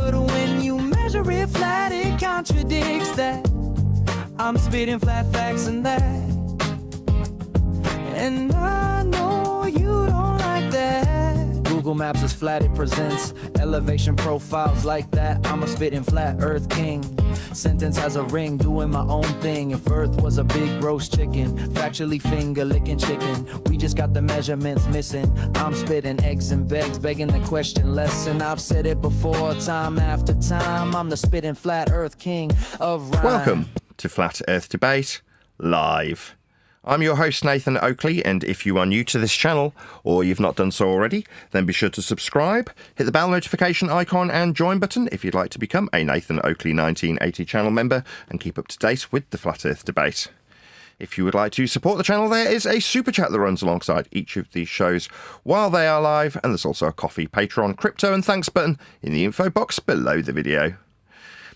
But when you measure it flat, it contradicts that. I'm spitting flat facts and that. And I know you don't like that. Google Maps is flat, it presents elevation profiles like that. I'm a spitting flat earth king. Sentence has a ring, doing my own thing. If earth was a big roast chicken, factually finger licking chicken, we just got the measurements missing. I'm spitting eggs and begs, begging the question lesson. I've said it before, time after time. I'm the spitting flat earth king of rhyme. Welcome to Flat Earth Debate Live. I'm your host, Nathan Oakley, and if you are new to this channel, or you've not done so already, then be sure to subscribe, hit the bell notification icon and join button if you'd like to become a Nathan Oakley 1980 channel member and keep up to date with the Flat Earth Debate. If you would like to support the channel, there is a super chat that runs alongside each of these shows while they are live, and there's also a coffee, Patreon, crypto and thanks button in the info box below the video.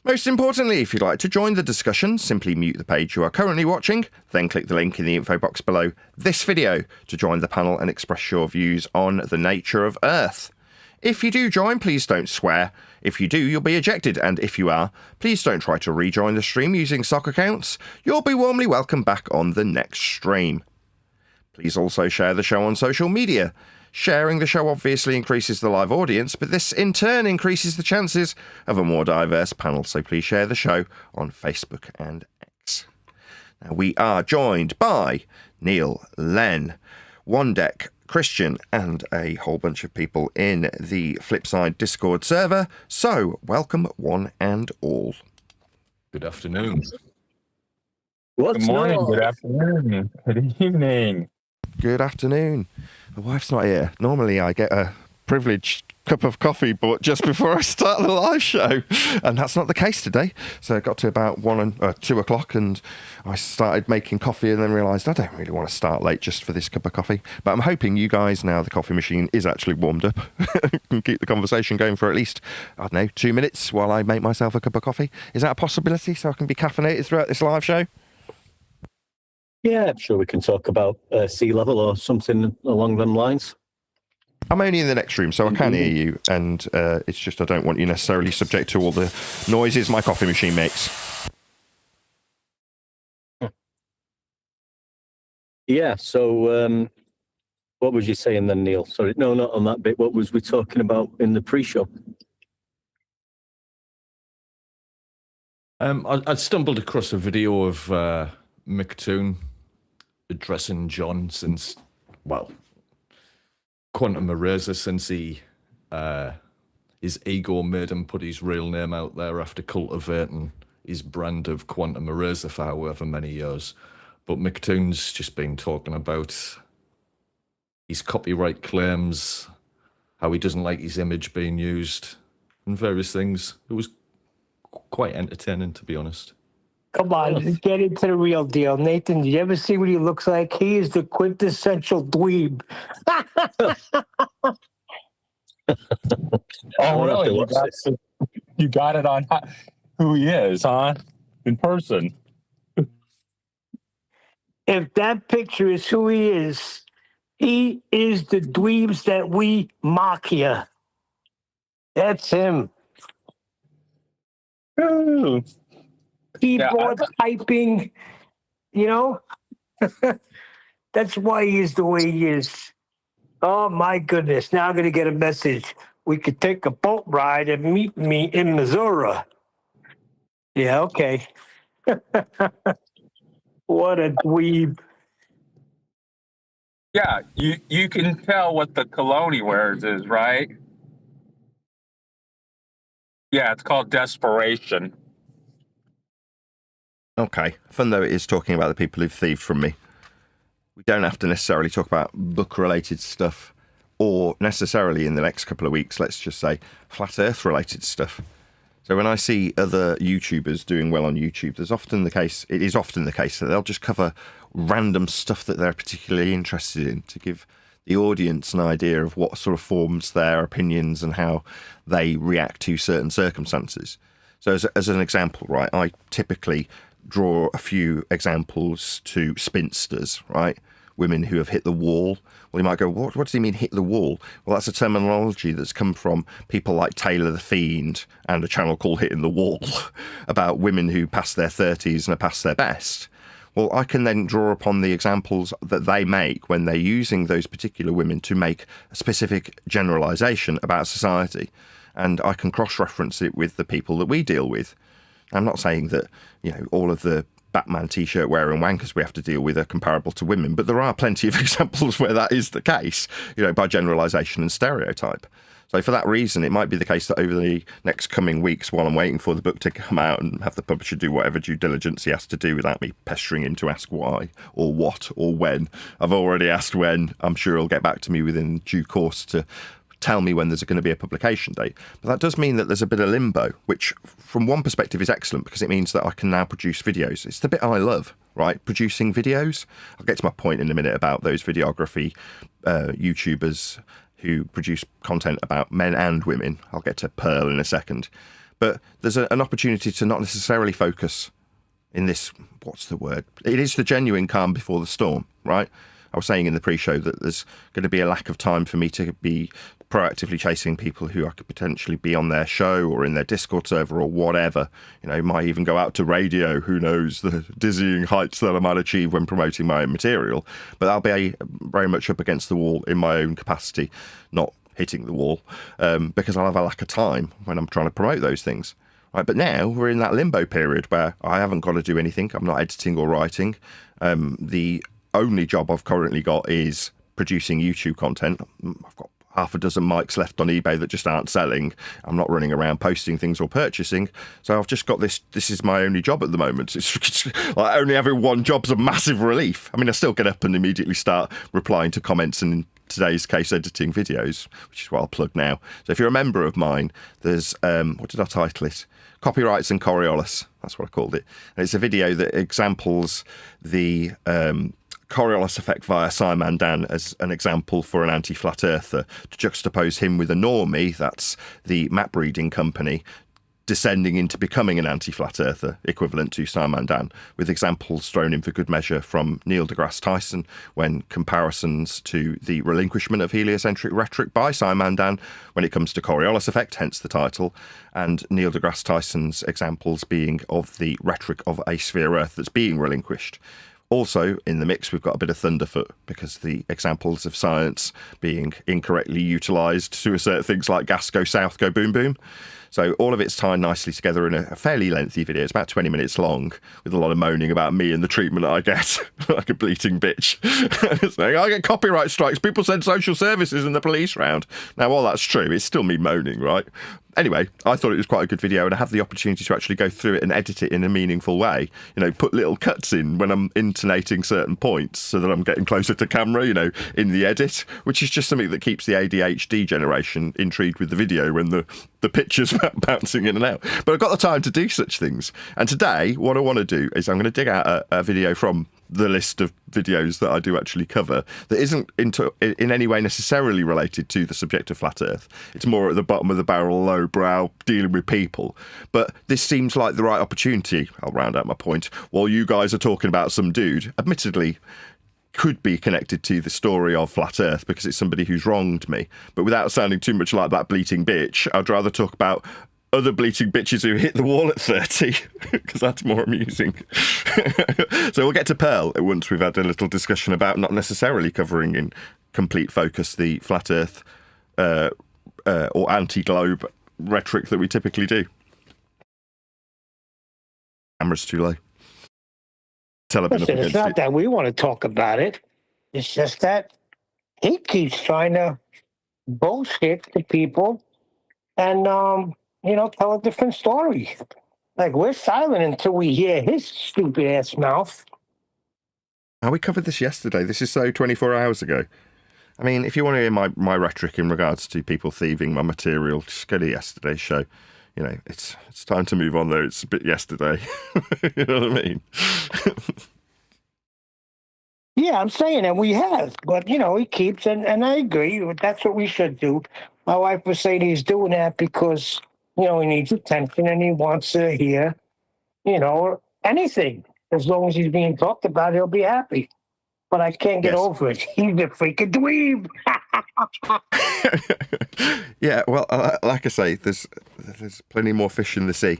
Most importantly, if you'd like to join the discussion, simply mute the page you are currently watching, then click the link in the info box below this video to join the panel and express your views on the nature of Earth. If you do join, please don't swear. If you do, you'll be ejected, and if you are, please don't try to rejoin the stream using sock accounts. You'll be warmly welcomed back on the next stream. Please also share the show on social media. Sharing the show obviously increases the live audience, but this in turn increases the chances of a more diverse panel, so please share the show on Facebook and X. Now, we are joined by Neil, Len, Wandek, Christian, and a whole bunch of people in the Flipside Discord server, so welcome one and all. Good afternoon. Good morning, good afternoon, good evening. Good afternoon. My wife's not here. Normally I get a privileged cup of coffee, but just before I start the live show, and that's not the case today. So I got to about 2 o'clock and I started making coffee and then realised I don't really want to start late just for this cup of coffee. But I'm hoping you guys, now the coffee machine is actually warmed up, can keep the conversation going for at least, I don't know, 2 minutes while I make myself a cup of coffee. Is that a possibility, so I can be caffeinated throughout this live show? Yeah, I'm sure we can talk about sea level or something along them lines. I'm only in the next room, so I can hear you, and it's just I don't want you necessarily subject to all the noises my coffee machine makes. Yeah, so what was you saying then, Neil? Sorry, no, not on that bit. What was we talking about in the pre-show? I stumbled across a video of McToon addressing John since, well, Quantum Eraser, since he his ego made him put his real name out there after cultivating his brand of Quantum Eraser for however many years. But McToon's just been talking about his copyright claims, how he doesn't like his image being used, and various things. It was quite entertaining, to be honest. Come on, get into the real deal. Nathan, did you ever see what he looks like? He is the quintessential dweeb. Oh, really? You got it on who he is, huh? In person. If that picture is who he is the dweebs that we mock here. That's him. Ooh. Keyboard typing, you know? That's why he is the way he is. Oh, my goodness. Now I'm going to get a message. We could take a boat ride and meet me in Missouri. Yeah, okay. What a dweeb. Yeah, you can tell what the cologne he wears is, right? Yeah, it's called desperation. Okay, fun though it is talking about the people who've thieved from me. We don't have to necessarily talk about book-related stuff, or necessarily in the next couple of weeks, let's just say, flat earth-related stuff. So when I see other YouTubers doing well on YouTube, it is often the case that they'll just cover random stuff that they're particularly interested in to give the audience an idea of what sort of forms their opinions and how they react to certain circumstances. So as an example, right, I typically draw a few examples to spinsters, right, women who have hit the wall. Well, you might go, what does he mean hit the wall? Well, that's a terminology that's come from people like Taylor the Fiend and a channel called Hitting the Wall about women who pass their 30s and are past their best. Well, I can then draw upon the examples that they make when they're using those particular women to make a specific generalisation about society. And I can cross-reference it with the people that we deal with. I'm not saying that, all of the Batman T-shirt wearing wankers we have to deal with are comparable to women, but there are plenty of examples where that is the case, by generalisation and stereotype. So for that reason, it might be the case that over the next coming weeks, while I'm waiting for the book to come out and have the publisher do whatever due diligence he has to do without me pestering him to ask why or what or when. I've already asked when. I'm sure he'll get back to me within due course to tell me when there's going to be a publication date. But that does mean that there's a bit of limbo, which from one perspective is excellent because it means that I can now produce videos. It's the bit I love, right? Producing videos. I'll get to my point in a minute about those videography YouTubers who produce content about men and women. I'll get to Pearl in a second. But there's an opportunity to not necessarily focus in this, what's the word? It is the genuine calm before the storm, right? I was saying in the pre-show that there's going to be a lack of time for me to be proactively chasing people who I could potentially be on their show or in their Discord server or whatever. Might even go out to radio. Who knows the dizzying heights that I might achieve when promoting my own material. But I'll be very much up against the wall in my own capacity, not hitting the wall, because I'll have a lack of time when I'm trying to promote those things. Right, but now we're in that limbo period where I haven't got to do anything. I'm not editing or writing. The only job I've currently got is producing YouTube content. I've got half a dozen mics left on eBay that just aren't selling. I'm not running around posting things or purchasing. So I've just got this is my only job at the moment. It's like only having one job's a massive relief. I mean, I still get up and immediately start replying to comments and in today's case editing videos, which is what I'll plug now. So if you're a member of mine, there's, what did I title it? Copyrights and Coriolis. That's what I called it. And it's a video that examples the Coriolis effect via Simon Dan as an example for an anti-flat earther, to juxtapose him with a normie, that's the map reading company, descending into becoming an anti-flat earther, equivalent to Simon Dan, with examples thrown in for good measure from Neil deGrasse Tyson when comparisons to the relinquishment of heliocentric rhetoric by Simon Dan when it comes to Coriolis effect, hence the title, and Neil deGrasse Tyson's examples being of the rhetoric of a sphere Earth that's being relinquished. Also, in the mix, we've got a bit of Thunderfoot, because the examples of science being incorrectly utilised to assert things like gas go south, go boom boom. So all of it's tied nicely together in a fairly lengthy video. It's about 20 minutes long, with a lot of moaning about me and the treatment I get, like a bleating bitch. Saying, I get copyright strikes, people send social services and the police round. Now, while that's true, it's still me moaning, right? Anyway, I thought it was quite a good video, and I have the opportunity to actually go through it and edit it in a meaningful way. Put little cuts in when I'm intonating certain points so that I'm getting closer to camera, in the edit, which is just something that keeps the ADHD generation intrigued with the video when the picture's bouncing in and out. But I've got the time to do such things. And today, what I want to do is I'm going to dig out a video from the list of videos that I do actually cover that isn't in any way necessarily related to the subject of flat Earth. It's more at the bottom of the barrel, lowbrow, dealing with people. But this seems like the right opportunity, I'll round out my point, while you guys are talking about some dude, admittedly, could be connected to the story of flat Earth because it's somebody who's wronged me. But without sounding too much like that bleating bitch, I'd rather talk about other bleating bitches who hit the wall at 30, because that's more amusing. So we'll get to Pearl once we've had a little discussion about not necessarily covering in complete focus the flat Earth or anti-globe rhetoric that we typically do. Camera's too low. Listen, it's not that we want to talk about it. It's just that he keeps trying to bullshit to people and, tell a different story. Like, we're silent until we hear his stupid ass mouth. Oh, we covered this yesterday. This is so 24 hours ago. I mean, if you want to hear my rhetoric in regards to people thieving my material, just go to yesterday's show. It's time to move on, though. It's a bit yesterday. You know what I mean? Yeah, I'm saying that we have. But, he keeps, and I agree. That's what we should do. My wife was saying he's doing that because, he needs attention and he wants to hear, anything. As long as he's being talked about, he'll be happy. but I can't get Yes. over it. He's a freaking dweeb. Yeah, well, like I say, there's plenty more fish in the sea.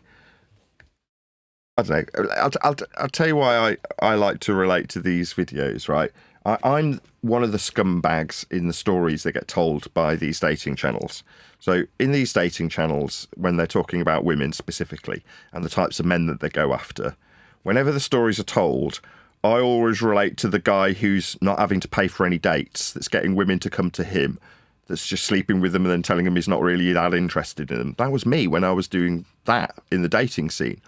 I don't know. I'll tell you why I like to relate to these videos, right? I'm one of the scumbags in the stories that get told by these dating channels. So in these dating channels, when they're talking about women specifically and the types of men that they go after, whenever the stories are told, I always relate to the guy who's not having to pay for any dates, that's getting women to come to him, that's just sleeping with them and then telling them he's not really that interested in them. That was me when I was doing that in the dating scene.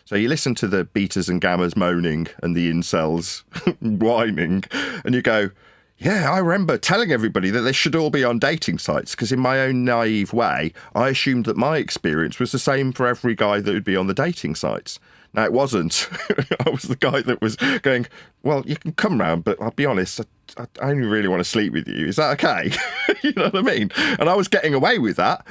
So you listen to the beaters and gammers moaning and the incels whining, and you go, yeah, I remember telling everybody that they should all be on dating sites, because in my own naive way, I assumed that my experience was the same for every guy that would be on the dating sites. Now, it wasn't. I was the guy that was going, well, you can come round, but I'll be honest, I only really want to sleep with you. Is that okay? You know what I mean? And I was getting away with that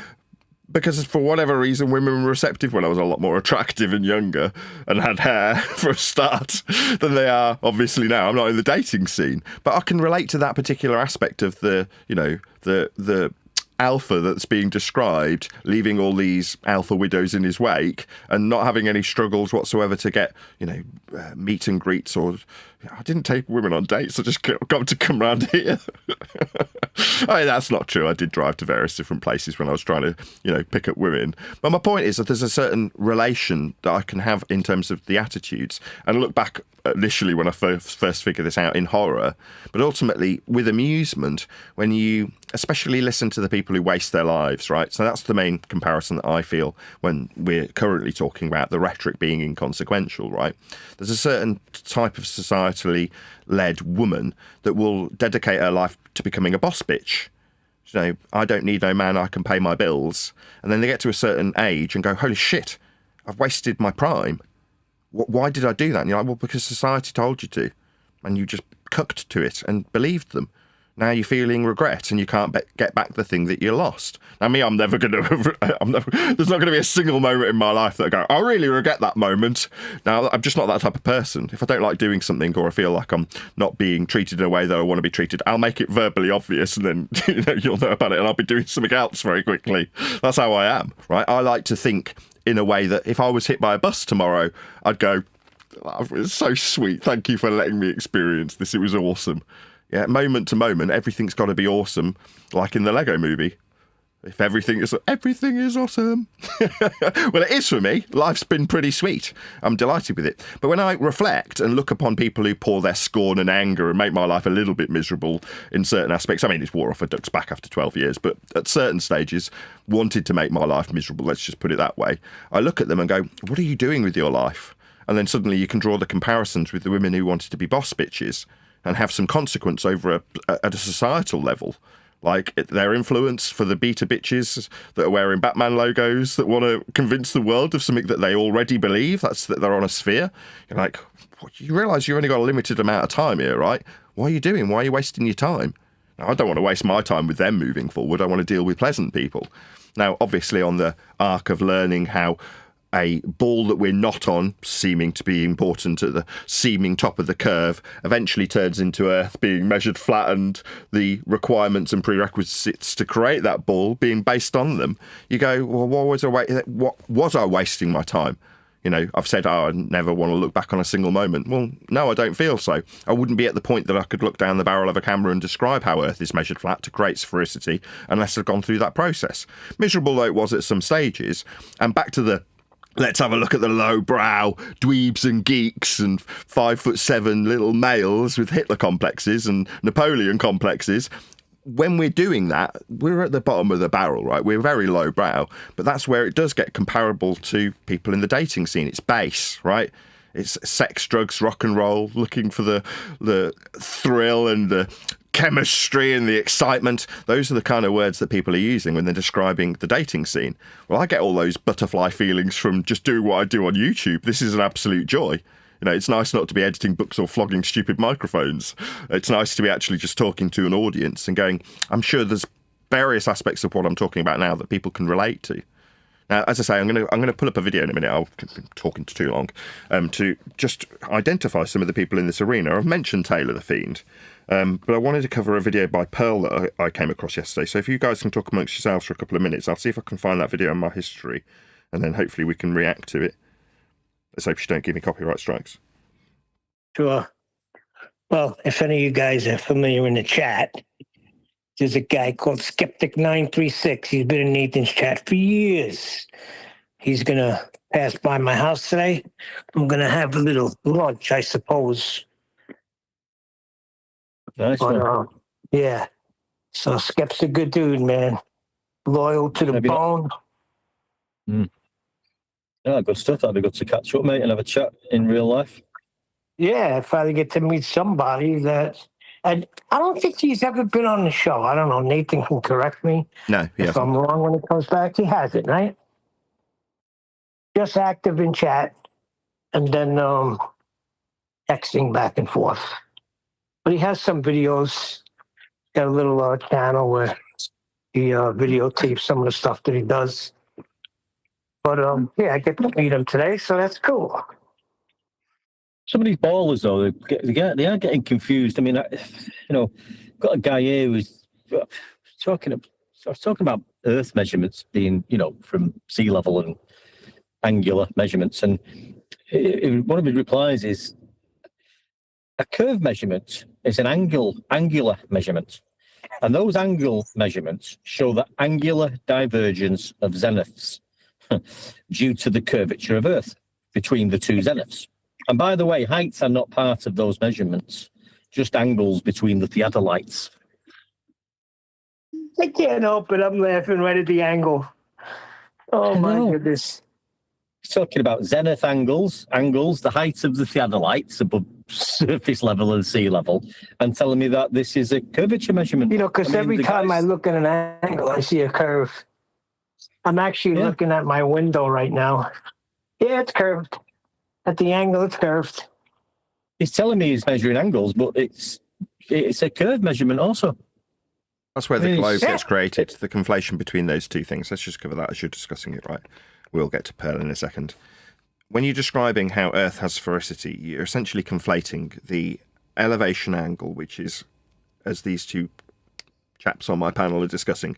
because for whatever reason, women were receptive when I was a lot more attractive and younger and had hair for a start than they are obviously now. I'm not in the dating scene, but I can relate to that particular aspect of the, you know, the alpha that's being described, leaving all these alpha widows in his wake and not having any struggles whatsoever to get, you know, meet and greets. Or I didn't take women on dates, I just got to come round here. I mean, that's not true. I did drive to various different places when I was trying to, you know, pick up women. But my point is that there's a certain relation that I can have in terms of the attitudes. And look back initially when I first figured this out in horror, but ultimately with amusement, when you especially listen to the people who waste their lives, right? So that's the main comparison that I feel when we're currently talking about the rhetoric being inconsequential, right? There's a certain type of societally led woman that will dedicate her life to becoming a boss bitch. You know, I don't need no man, I can pay my bills. And then they get to a certain age and go, holy shit, I've wasted my prime. Why did I do that? And you're like, well, because society told you to. And you just cucked to it and believed them. Now you're feeling regret and you can't get back the thing that you lost. Now, me, I'm never going to, there's not going to be a single moment in my life that I go, I really regret that moment. Now, I'm just not that type of person. If I don't like doing something or I feel like I'm not being treated in a way that I want to be treated, I'll make it verbally obvious and then you'll know about it and I'll be doing something else very quickly. That's how I am, right? I like to think in a way that if I was hit by a bus tomorrow, I'd go, oh, it's so sweet. Thank you for letting me experience this. It was awesome. Yeah, moment to moment, everything's got to be awesome, like in the Lego movie. If everything is awesome. Well, it is for me. Life's been pretty sweet. I'm delighted with it. But when I reflect and look upon people who pour their scorn and anger and make my life a little bit miserable in certain aspects, I mean, it's wore off a duck's back after 12 years, but at certain stages, wanted to make my life miserable, let's just put it that way. I look at them and go, what are you doing with your life? And then suddenly you can draw the comparisons with the women who wanted to be boss bitches and have some consequence over at a societal level. Like their influence for the beta bitches that are wearing Batman logos that want to convince the world of something that they already believe. That's that they're on a sphere. You're like, you realise you've only got a limited amount of time here, right? What are you doing? Why are you wasting your time? Now, I don't want to waste my time with them moving forward. I want to deal with pleasant people. Now, obviously, on the arc of learning how a ball that we're not on, seeming to be important at the seeming top of the curve, eventually turns into Earth being measured flat and the requirements and prerequisites to create that ball being based on them. You go, well, what was I wasting my time? You know, I've said, I never want to look back on a single moment. Well, no, I don't feel so. I wouldn't be at the point that I could look down the barrel of a camera and describe how Earth is measured flat to create sphericity unless I'd gone through that process. Miserable though it was at some stages. And back to the let's have a look at the lowbrow dweebs and geeks and 5'7" little males with Hitler complexes and Napoleon complexes. When we're doing that, we're at the bottom of the barrel, right? We're very lowbrow, but that's where it does get comparable to people in the dating scene. It's base, right? It's sex, drugs, rock and roll, looking for the thrill and the chemistry and the excitement. Those are the kind of words that people are using when they're describing the dating scene. Well, I get all those butterfly feelings from just doing what I do on YouTube. This is an absolute joy. You know, it's nice not to be editing books or flogging stupid microphones. It's nice to be actually just talking to an audience and going, I'm sure there's various aspects of what I'm talking about now that people can relate to. Now, as I say, I'm gonna pull up a video in a minute. I've been talking too long. To just identify some of the people in this arena. I've mentioned Taylor the Fiend, but I wanted to cover a video by Pearl that I came across yesterday. So if you guys can talk amongst yourselves for a couple of minutes, I'll see if I can find that video in my history, and then hopefully we can react to it. Let's hope she don't give me copyright strikes. Sure. Well, if any of you guys are familiar in the chat, there's a guy called Skeptic936. He's been in Nathan's chat for years. He's going to pass by my house today. I'm going to have a little lunch, I suppose. Nice one. Yeah. So Skep's a good dude, man. Loyal to the Maybe not. bone. Yeah, good stuff. That'd be good to catch up, mate, and have a chat in real life. Yeah, if I get to meet somebody that... And I don't think he's ever been on the show. I don't know. Nathan can correct me No, he if hasn't. I'm wrong when he comes back. He hasn't, right? Just active in chat and then texting back and forth. But he has some videos. Got a little channel where he videotapes some of the stuff that he does. But yeah, I get to meet him today, so that's cool. Some of these ballers, though, they are getting confused. I mean, got a guy here who's talking about Earth measurements being, from sea level and angular measurements. And one of his replies is, a curve measurement is an angular measurement. And those angle measurements show the angular divergence of zeniths due to the curvature of Earth between the two zeniths. And by the way, heights are not part of those measurements, just angles between the theodolites. I can't help it. I'm laughing right at the angle. Oh, my goodness. He's talking about zenith angles, the height of the theodolites above surface level and sea level, and telling me that this is a curvature measurement. Because every time I look at an angle, I see a curve. I'm actually looking at my window right now. Yeah, it's curved. At the angle, it's curved. He's telling me he's measuring angles, but it's a curve measurement also. That's where the globe gets created, the conflation between those two things. Let's just cover that as you're discussing it, right? We'll get to Pearl in a second. When you're describing how Earth has sphericity, you're essentially conflating the elevation angle, which is, as these two chaps on my panel are discussing,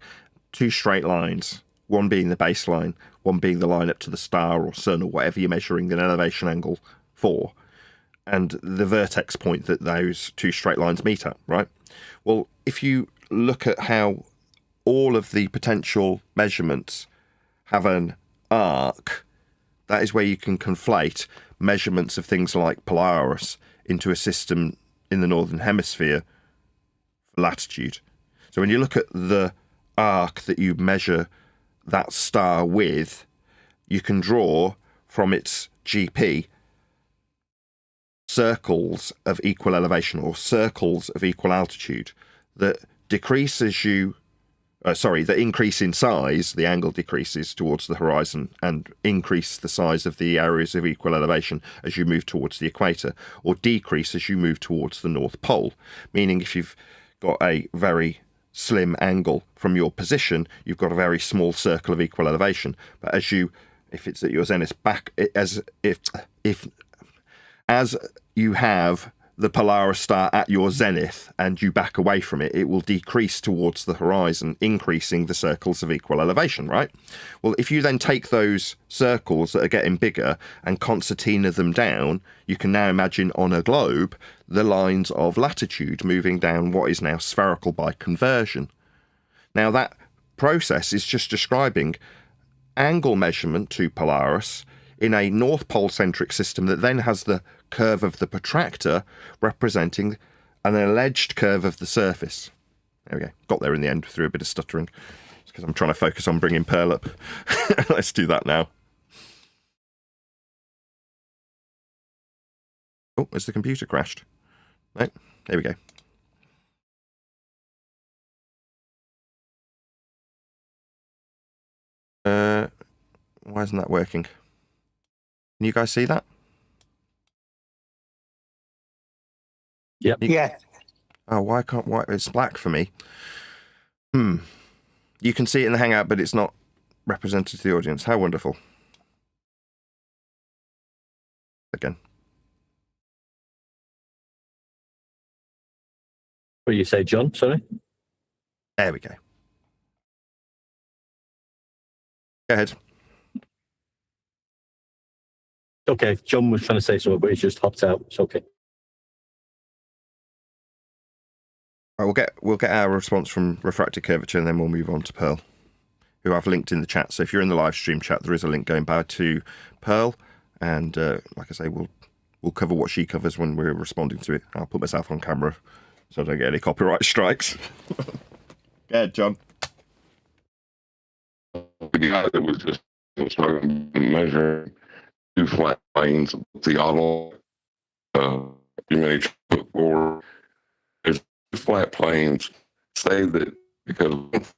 two straight lines, one being the baseline, one being the line up to the star or sun or whatever you're measuring an elevation angle for, and the vertex point that those two straight lines meet at, right? Well, if you look at how all of the potential measurements have an arc, that is where you can conflate measurements of things like Polaris into a system in the northern hemisphere for latitude. So when you look at the arc that you measure that star with, you can draw from its GP circles of equal elevation or circles of equal altitude that decrease as you that increase in size, the angle decreases towards the horizon, and increase the size of the areas of equal elevation as you move towards the equator, or decrease as you move towards the North Pole. Meaning if you've got a very slim angle from your position, you've got a very small circle of equal elevation. But as if it's at your zenith, as you have the Polaris star at your zenith and you back away from it, it will decrease towards the horizon, increasing the circles of equal elevation, right? Well, if you then take those circles that are getting bigger and concertina them down, you can now imagine on a globe the lines of latitude moving down what is now spherical by conversion. Now, that process is just describing angle measurement to Polaris in a North Pole centric system that then has the curve of the protractor representing an alleged curve of the surface. There we go. Got there in the end through a bit of stuttering. It's because I'm trying to focus on bringing Pearl up. Let's do that now. Oh, has the computer crashed? Right, there we go. Why isn't that working? Can you guys see that? Yep. Yeah. Oh, why it's black for me? You can see it in the Hangout, but it's not represented to the audience. How wonderful. Again. What do you say, John? Sorry? There we go. Go ahead. Okay, John was trying to say something, but he's just hopped out. It's okay. Right, we'll get our response from Refracted Curvature, and then we'll move on to Pearl, who I've linked in the chat. So if you're in the live stream chat, there is a link going back to Pearl, and like I say, we'll cover what she covers when we're responding to it. I'll put myself on camera so I don't get any copyright strikes. Go ahead, John. The guy that was just measuring 2 flat planes of the auto, you may put forward. There's 2 flat planes. Say that because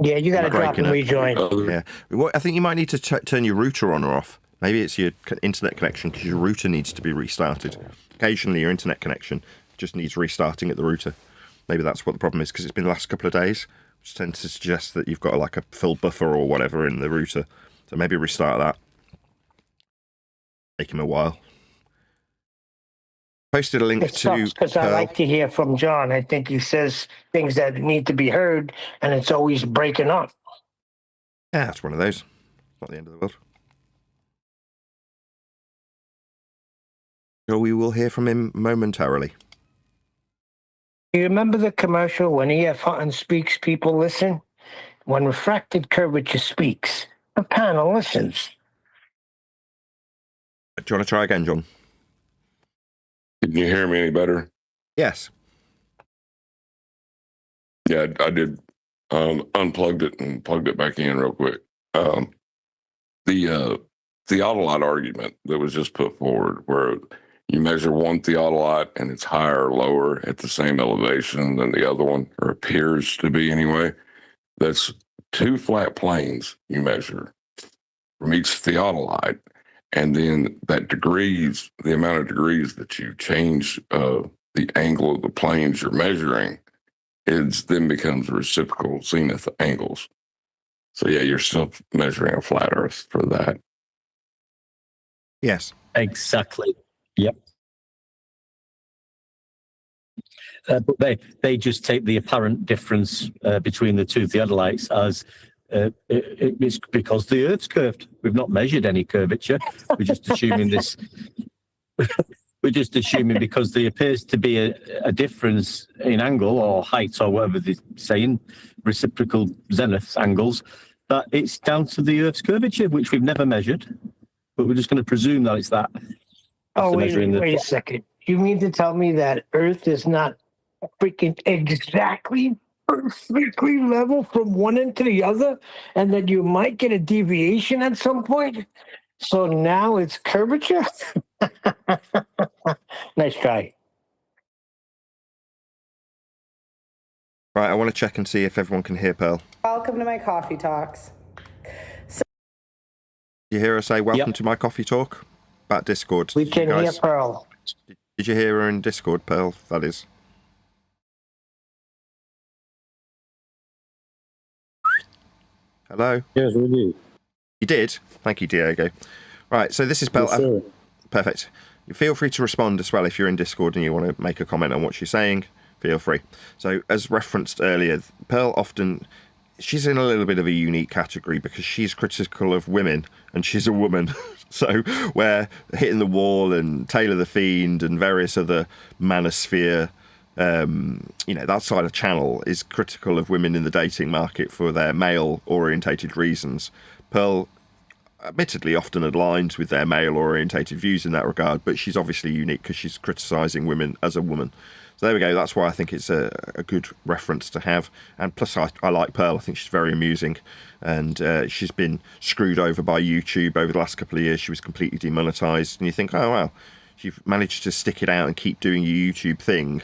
Yeah, you got to drop and rejoin. Yeah, I think you might need to turn your router on or off. Maybe it's your internet connection, because your router needs to be restarted. Occasionally, your internet connection just needs restarting at the router. Maybe that's what the problem is, because it's been the last couple of days, which tends to suggest that you've got like a full buffer or whatever in the router. So maybe restart that. Take him a while. Posted a link It sucks because I like to hear from John. I think he says things that need to be heard, and it's always breaking up. Yeah, it's one of those. Not the end of the world. So we will hear from him momentarily. You remember the commercial, when E.F. Hutton speaks, people listen? When Refracted Curvature speaks, the panel listens. Do you want to try again, John? Can you hear me any better? Yes. Yeah, I did. Unplugged it and plugged it back in real quick. The theodolite argument that was just put forward, where you measure one theodolite and it's higher or lower at the same elevation than the other one, or appears to be anyway. That's 2 flat planes you measure from each theodolite, and then that degrees, the amount of degrees that you change the angle of the planes you're measuring, then becomes reciprocal zenith angles. So yeah, you're still measuring a flat Earth for that. Yes. Exactly. Yep. But they just take the apparent difference between the 2 theodolites as it's because the Earth's curved. We've not measured any curvature. We're just assuming this. We're just assuming because there appears to be a difference in angle or height or whatever they're saying, reciprocal zenith angles, that it's down to the Earth's curvature, which we've never measured. But we're just going to presume that it's that. Oh, wait a second. You mean to tell me that Earth is not freaking exactly perfectly level from one end to the other, and that you might get a deviation at some point? So now it's curvature? Nice try. Right, I want to check and see if everyone can hear Pearl. Welcome to my coffee talks. Did you hear her say, welcome to my coffee talk? About Discord. We can hear Pearl. Did you hear her in Discord, Pearl? That is. Hello? Yes, we did. You did? Thank you, Diego. Right, so this is Pearl. Yes, sir. Perfect. Feel free to respond as well if you're in Discord and you want to make a comment on what she's saying. Feel free. So, as referenced earlier, Pearl often, she's in a little bit of a unique category because she's critical of women and she's a woman. So, where Hitting the Wall and Taylor the Fiend and various other manosphere, that side of channel is critical of women in the dating market for their male-orientated reasons. Pearl admittedly often aligns with their male-orientated views in that regard, but she's obviously unique because she's criticising women as a woman. So there we go. That's why I think it's a good reference to have. And plus, I like Pearl. I think she's very amusing. And she's been screwed over by YouTube over the last couple of years. She was completely demonetised. And you think, oh, wow, you've managed to stick it out and keep doing your YouTube thing,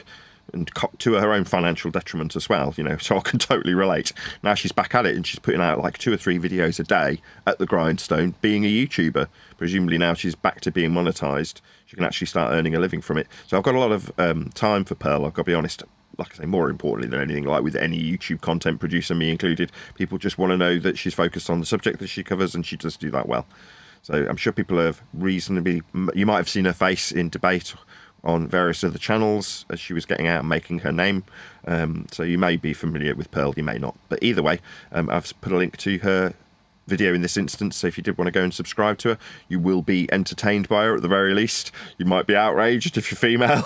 and to her own financial detriment as well, so I can totally relate. Now she's back at it and she's putting out like 2 or 3 videos a day at the grindstone, being a YouTuber. Presumably now she's back to being monetized. She can actually start earning a living from it. So I've got a lot of time for Pearl, I've got to be honest. like I say, more importantly than anything, like with any YouTube content producer, me included, people just want to know that she's focused on the subject that she covers, and she does do that well. So I'm sure people have reasonably, you might have seen her face in debate on various other channels as she was getting out and making her name. So you may be familiar with Pearl, you may not. But either way, I've put a link to her video in this instance, so if you did want to go and subscribe to her, you will be entertained by her at the very least. You might be outraged if you're female.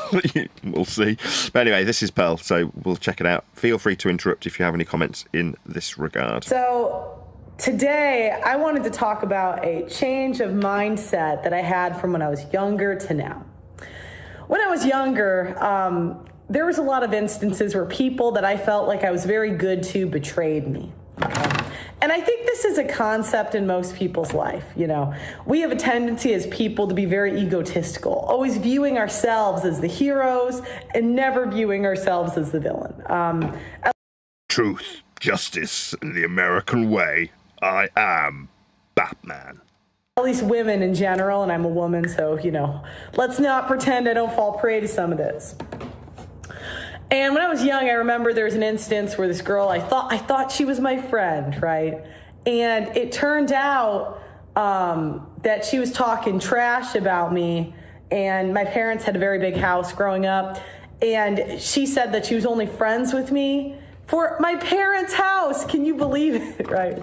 We'll see. But anyway, this is Pearl, so we'll check it out. Feel free to interrupt if you have any comments in this regard. So today I wanted to talk about a change of mindset that I had from when I was younger to now. When I was younger, there was a lot of instances where people that I felt like I was very good to betrayed me. And I think this is a concept in most people's life. You know, we have a tendency as people to be very egotistical, always viewing ourselves as the heroes and never viewing ourselves as the villain. Truth, justice, and the American way. I am Batman. At least women in general, and I'm a woman, so, you know, let's not pretend I don't fall prey to some of this. And when I was young, I remember there was an instance where this girl, I thought she was my friend, right? And it turned out that she was talking trash about me, and my parents had a very big house growing up, and she said that she was only friends with me for my parents' house. Can you believe it, right?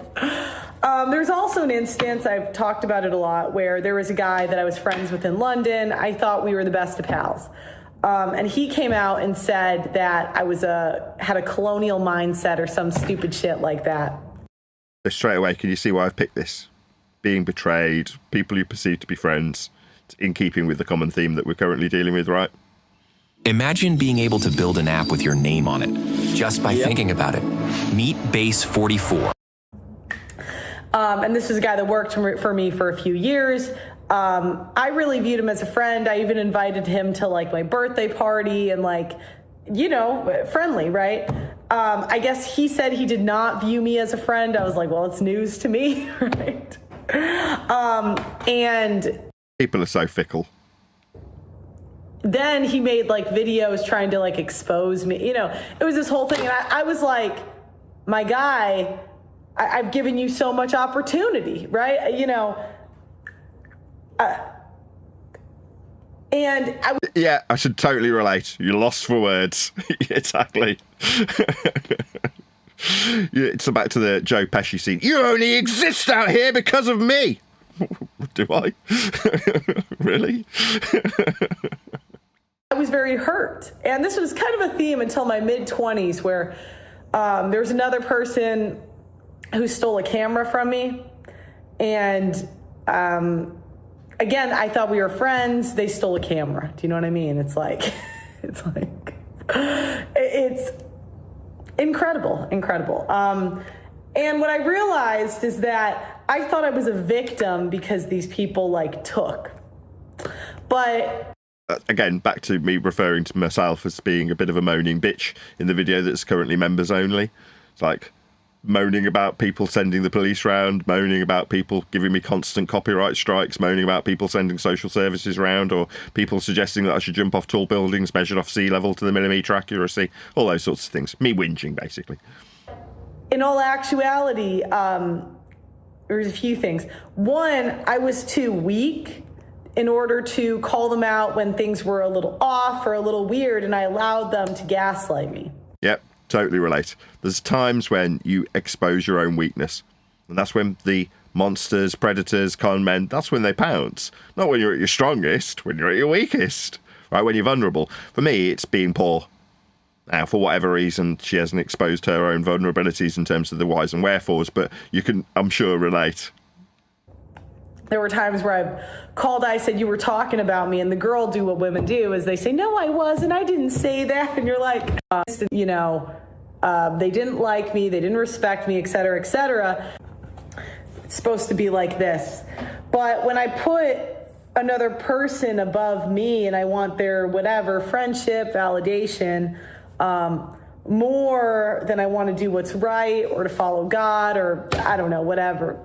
There's also an instance, I've talked about it a lot, where there was a guy that I was friends with in London. I thought we were the best of pals. And he came out and said that I was had a colonial mindset or some stupid shit like that. Straight away, can you see why I've picked this? Being betrayed, people you perceive to be friends. It's in keeping with the common theme that we're currently dealing with, right? Imagine being able to build an app with your name on it, just by thinking about it. Meet Base 44. And this was a guy that worked for me for a few years. I really viewed him as a friend. I even invited him to like my birthday party and like, you know, friendly, right? I guess he said he did not view me as a friend. I was like, well, it's news to me, right? And people are so fickle. Then he made like videos trying to like expose me. You know, it was this whole thing. And I was like, my guy, I've given you so much opportunity, right? You know, and yeah, I should totally relate. You're lost for words. Exactly. It's back to the Joe Pesci scene. You only exist out here because of me. Do I? Really? I was very hurt. And this was kind of a theme until my mid-20s where there was another person who stole a camera from me. And again, I thought we were friends. They stole a camera. Do you know what I mean? It's like, it's incredible, incredible. And what I realized is that I thought I was a victim because these people like took. But again, back to me referring to myself as being a bit of a moaning bitch in the video that's currently members only. It's like moaning about people sending the police round, moaning about people giving me constant copyright strikes, moaning about people sending social services round, or people suggesting that I should jump off tall buildings measured off sea level to the millimetre accuracy, all those sorts of things. Me whinging, basically. In all actuality, there's a few things. One, I was too weak in order to call them out when things were a little off or a little weird, and I allowed them to gaslight me. Yep, totally relate. There's times when you expose your own weakness, and that's when the monsters, predators, con men, that's when they pounce. Not when you're at your strongest, when you're at your weakest, right? When you're vulnerable. For me, it's being poor. Now, for whatever reason, she hasn't exposed her own vulnerabilities in terms of the whys and wherefores, but you can, I'm sure, relate. There were times where I've called, I said, you were talking about me, and the girl do what women do is they say, no, I wasn't, I didn't say that. And you're like, you know, they didn't like me, they didn't respect me, et cetera, et cetera. It's supposed to be like this. But when I put another person above me and I want their whatever, friendship, validation, more than I want to do what's right or to follow God or I don't know, whatever.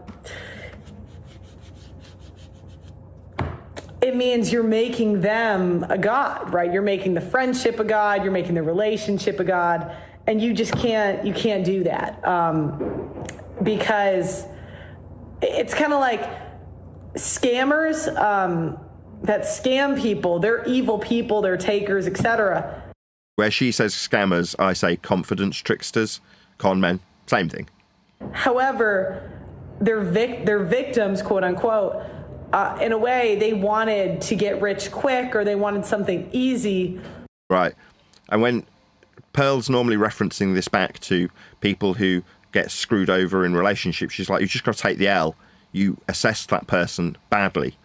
it means you're making them a god, right? You're making the friendship a god, you're making the relationship a god, and you just can't do that, because it's kind of like scammers that scam people. They're evil people, they're takers, etc. Where she says scammers, I say confidence tricksters, con men, same thing. However, they're victims, quote unquote. In a way, they wanted to get rich quick, or they wanted something easy. Right. And when Pearl's normally referencing this back to people who get screwed over in relationships, she's like, you've just got to take the L. You assess that person badly.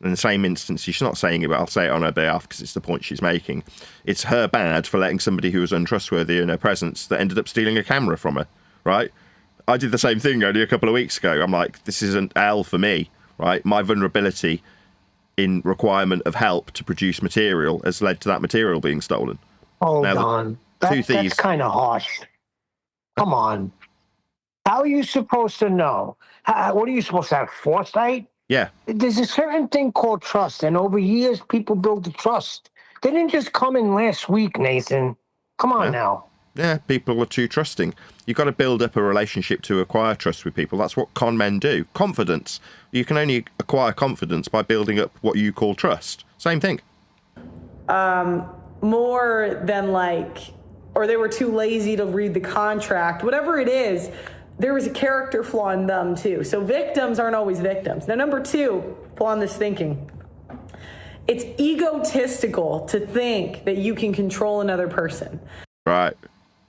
In the same instance, she's not saying it, but I'll say it on her behalf because it's the point she's making. It's her bad for letting somebody who was untrustworthy in her presence that ended up stealing a camera from her, right? I did the same thing only a couple of weeks ago. I'm like, this is an L for me. Right, my vulnerability in requirement of help to produce material has led to that material being stolen. Hold on, that's kind of harsh. Come on, how are you supposed to know? What are you supposed to have, foresight? Yeah. There's a certain thing called trust, and over years, people build the trust. They didn't just come in last week, Nathan. Come on now. Yeah, people are too trusting. You've got to build up a relationship to acquire trust with people. That's what con men do. Confidence. You can only acquire confidence by building up what you call trust. Same thing. More than or they were too lazy to read the contract. Whatever it is, there was a character flaw in them too. So victims aren't always victims. Now, number 2, flaw in this thinking. It's egotistical to think that you can control another person. Right.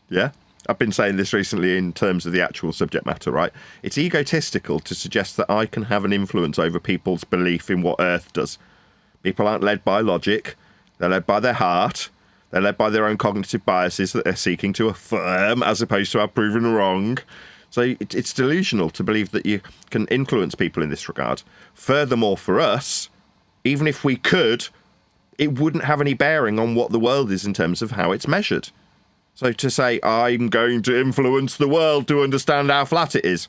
Yeah. I've been saying this recently in terms of the actual subject matter, right? It's egotistical to suggest that I can have an influence over people's belief in what Earth does. People aren't led by logic. They're led by their heart. They're led by their own cognitive biases that they're seeking to affirm as opposed to have proven wrong. So it's delusional to believe that you can influence people in this regard. Furthermore, for us, even if we could, it wouldn't have any bearing on what the world is in terms of how it's measured. So to say, I'm going to influence the world to understand how flat it is.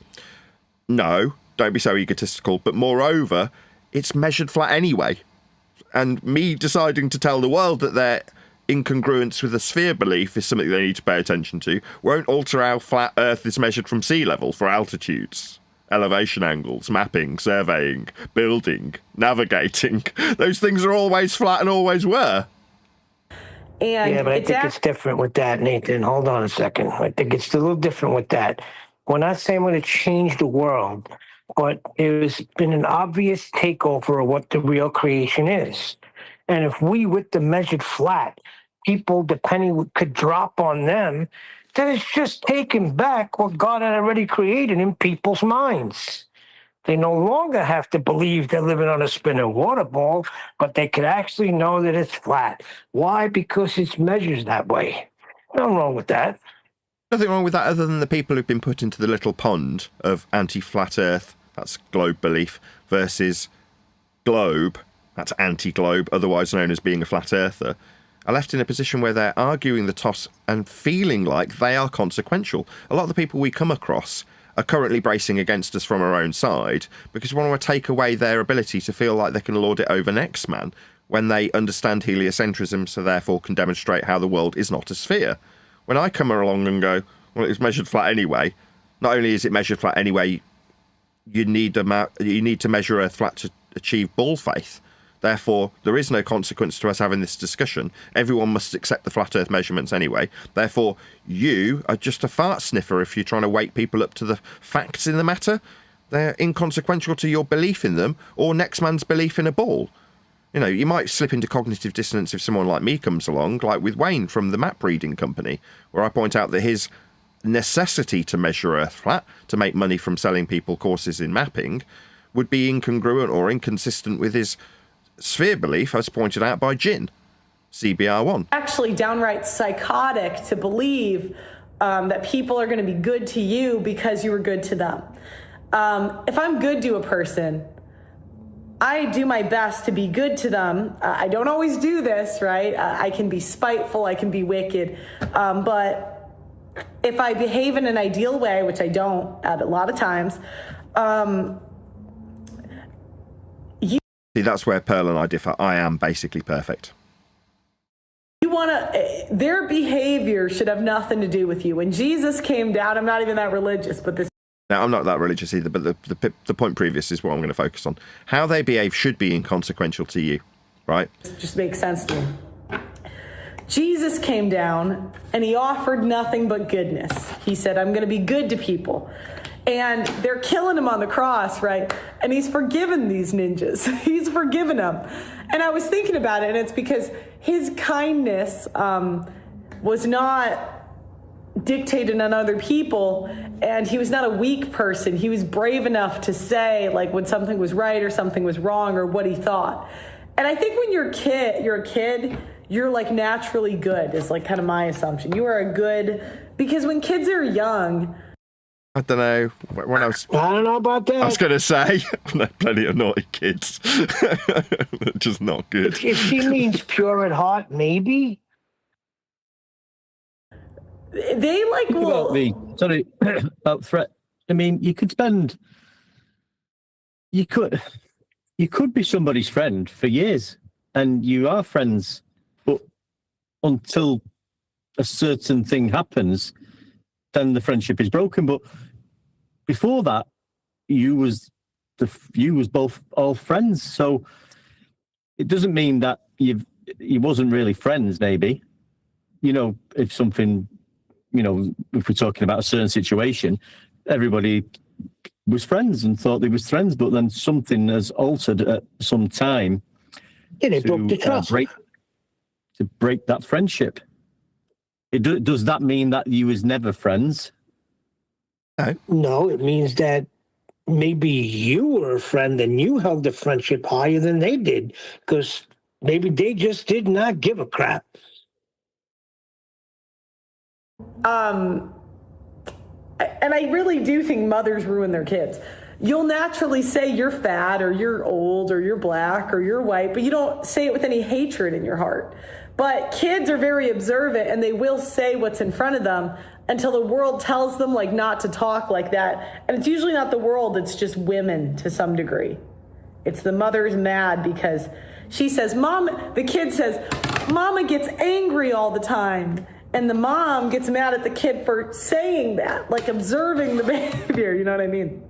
No, don't be so egotistical. But moreover, it's measured flat anyway. And me deciding to tell the world that their incongruence with a sphere belief is something they need to pay attention to won't alter how flat Earth is measured from sea level for altitudes, elevation angles, mapping, surveying, building, navigating. Those things are always flat and always were. And yeah, but I think it's different with that, Nathan. Hold on a second. I think it's a little different with that. We're not saying we're going to change the world, but there's been an obvious takeover of what the real creation is. And if we, with the measured flat, people, depending, could drop on them, then it's just taking back what God had already created in people's minds. They no longer have to believe they're living on a spinning water ball, but they could actually know that it's flat. Why? Because it's measured that way. Nothing wrong with that. Nothing wrong with that other than the people who've been put into the little pond of anti-flat Earth, that's globe belief, versus globe, that's anti-globe, otherwise known as being a flat earther, are left in a position where they're arguing the toss and feeling like they are consequential. A lot of the people we come across are currently bracing against us from our own side because we want to take away their ability to feel like they can lord it over next man when they understand heliocentrism, so therefore can demonstrate how the world is not a sphere. When I come along and go, well, it's measured flat anyway, not only is it measured flat anyway, you need to measure Earth flat to achieve ball faith. Therefore, there is no consequence to us having this discussion. Everyone must accept the flat Earth measurements anyway. Therefore, you are just a fart sniffer if you're trying to wake people up to the facts in the matter. They're inconsequential to your belief in them or next man's belief in a ball. You know, you might slip into cognitive dissonance if someone like me comes along, like with Wayne from the map reading company, where I point out that his necessity to measure Earth flat to make money from selling people courses in mapping would be incongruent or inconsistent with his sphere belief, as pointed out by Jin, CBR1. Actually downright psychotic to believe that people are going to be good to you because you were good to them. If I'm good to a person, I do my best to be good to them. I don't always do this, right? I can be spiteful, I can be wicked, but if I behave in an ideal way, which I don't at a lot of times, See, that's where Pearl and I differ. I am basically perfect. Their behavior should have nothing to do with you. When Jesus came down, I'm not even that religious, but this. Now, I'm not that religious either, but the point previous is what I'm going to focus on. How they behave should be inconsequential to you, right? Just makes sense to me. Jesus came down and he offered nothing but goodness. He said, I'm going to be good to people. And they're killing him on the cross, right? And he's forgiven these ninjas. He's forgiven them. And I was thinking about it, and it's because his kindness was not dictated on other people, and he was not a weak person. He was brave enough to say, like, when something was right or something was wrong or what he thought. And I think when you're a kid, you're like naturally good, is like kind of my assumption. You are a good, because when kids are young, I don't know. When I don't know about that. I was going to say, I know plenty of naughty kids. They're just not good. If she means pure at heart, maybe. they like Think about the about threat. I mean, you could be somebody's friend for years, and you are friends, but until a certain thing happens, then the friendship is broken. But before that, you was both all friends. So it doesn't mean that you wasn't really friends. Maybe, if something, if we're talking about a certain situation, everybody was friends and thought they was friends, but then something has altered at some time. Yeah, they broke the trust. To break that friendship. Does that mean that you was never friends? No, it means that maybe you were a friend and you held the friendship higher than they did, because maybe they just did not give a crap. And I really do think mothers ruin their kids. You'll naturally say you're fat or you're old or you're black or you're white, but you don't say it with any hatred in your heart. But kids are very observant, and they will say what's in front of them until the world tells them like not to talk like that. And it's usually not the world, it's just women to some degree. It's the mother's mad because she says, the kid says, Mama gets angry all the time. And the mom gets mad at the kid for saying that, like observing the behavior, you know what I mean?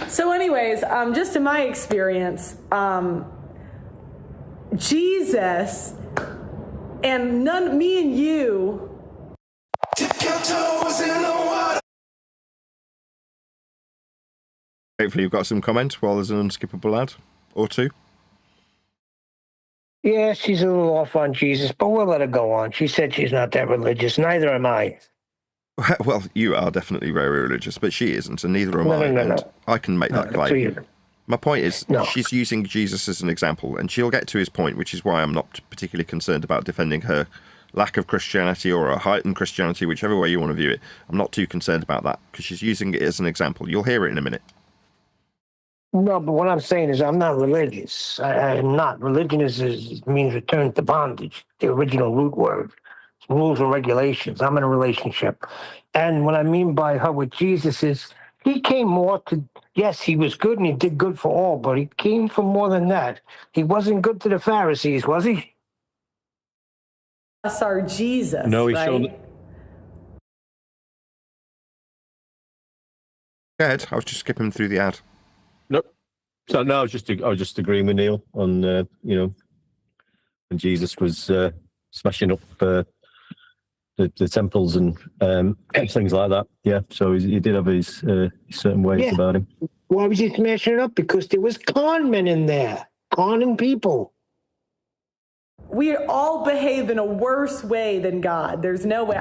So anyways, just in my experience, Jesus and me and you. Dip your toes in the water. Hopefully you've got some comments while there's an unskippable ad or two. Yeah, she's a little off on Jesus, but we'll let her go on. She said she's not that religious. Neither am I. Well, you are definitely very religious, but she isn't, and neither am I. No. I can make that So claim. My point is, she's using Jesus as an example, and she'll get to his point, which is why I'm not particularly concerned about defending her lack of Christianity or a heightened Christianity, whichever way you want to view it. I'm not too concerned about that, because she's using it as an example. You'll hear it in a minute. No, but what I'm saying is I'm not religious. I'm not. Religion means return to bondage, the original root word. It's rules and regulations. I'm in a relationship. And what I mean by her with Jesus is he came more to, yes, he was good and he did good for all, but he came for more than that. He wasn't good to the Pharisees, was he? Us are Jesus. No, he right? showed. Go ahead. I was just skipping through the ad. Nope. So no, I was just agreeing with Neil on when Jesus was smashing up the temples and things like that. Yeah, so he did have his certain ways about him. Why was he smashing it up? Because there was con men in there, conning people. We all behave in a worse way than God. There's no way,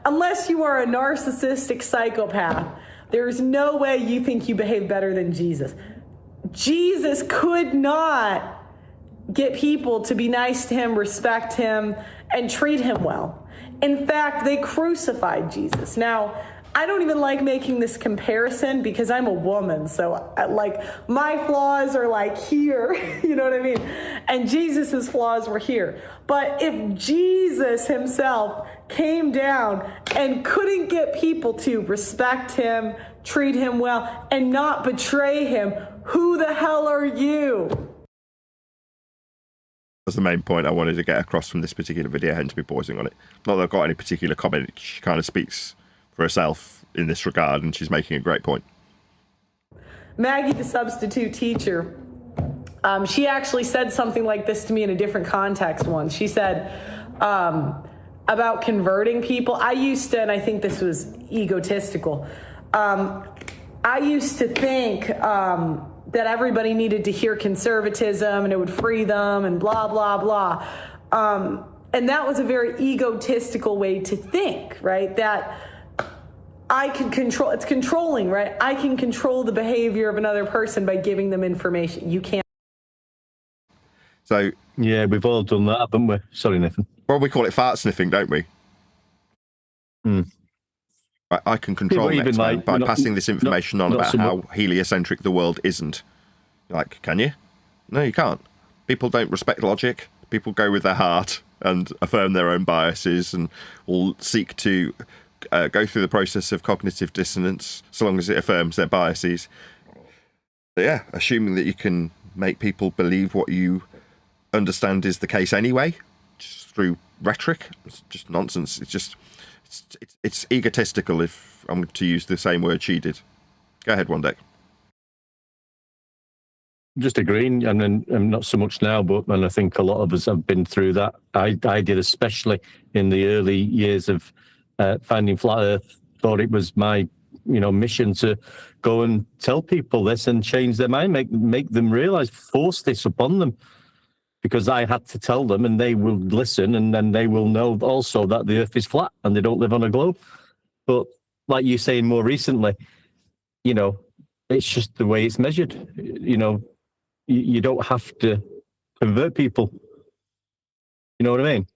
unless you are a narcissistic psychopath, there's no way you think you behave better than Jesus. Jesus could not get people to be nice to him, respect him, and treat him well. In fact, they crucified Jesus. Now, I don't even like making this comparison because I'm a woman. So my flaws are like here, you know what I mean? And Jesus's flaws were here. But if Jesus himself came down and couldn't get people to respect him, treat him well, and not betray him, Who the hell are you? That's the main point I wanted to get across from this particular video, hence me pausing on it. Not that I've got any particular comment. She kind of speaks for herself in this regard, and she's making a great point. Maggie, the substitute teacher, she actually said something like this to me in a different context once. She said about converting people. I used to, and I think this was egotistical, I used to think that everybody needed to hear conservatism and it would free them and blah, blah, blah. And that was a very egotistical way to think, right? That I can control, it's controlling, right? I can control the behavior of another person by giving them information. You can't. So Yeah, we've all done that, haven't we? Sorry, Nathan. well, we call it fart sniffing, don't we? I can control Yeah, but next even, man like, by not- passing this information on not about so how much- heliocentric the world isn't. Like, can you? No, you can't. People don't respect logic. People go with their heart and affirm their own biases and will seek to go through the process of cognitive dissonance so long as it affirms their biases. But yeah, assuming that you can make people believe what you understand is the case anyway, just through rhetoric, it's just nonsense. It's just, it's egotistical, if I'm to use the same word she did. Go ahead, One Deck. Just agreeing, and not so much now, but and I think a lot of us have been through that. I did, especially in the early years of finding Flat Earth. Thought it was my mission to go and tell people this and change their mind, make them realize, force this upon them, because I had to tell them, and they will listen, and then they will know also that the Earth is flat and they don't live on a globe. But like you're saying more recently, it's just the way it's measured. You don't have to convert people. You know what I mean?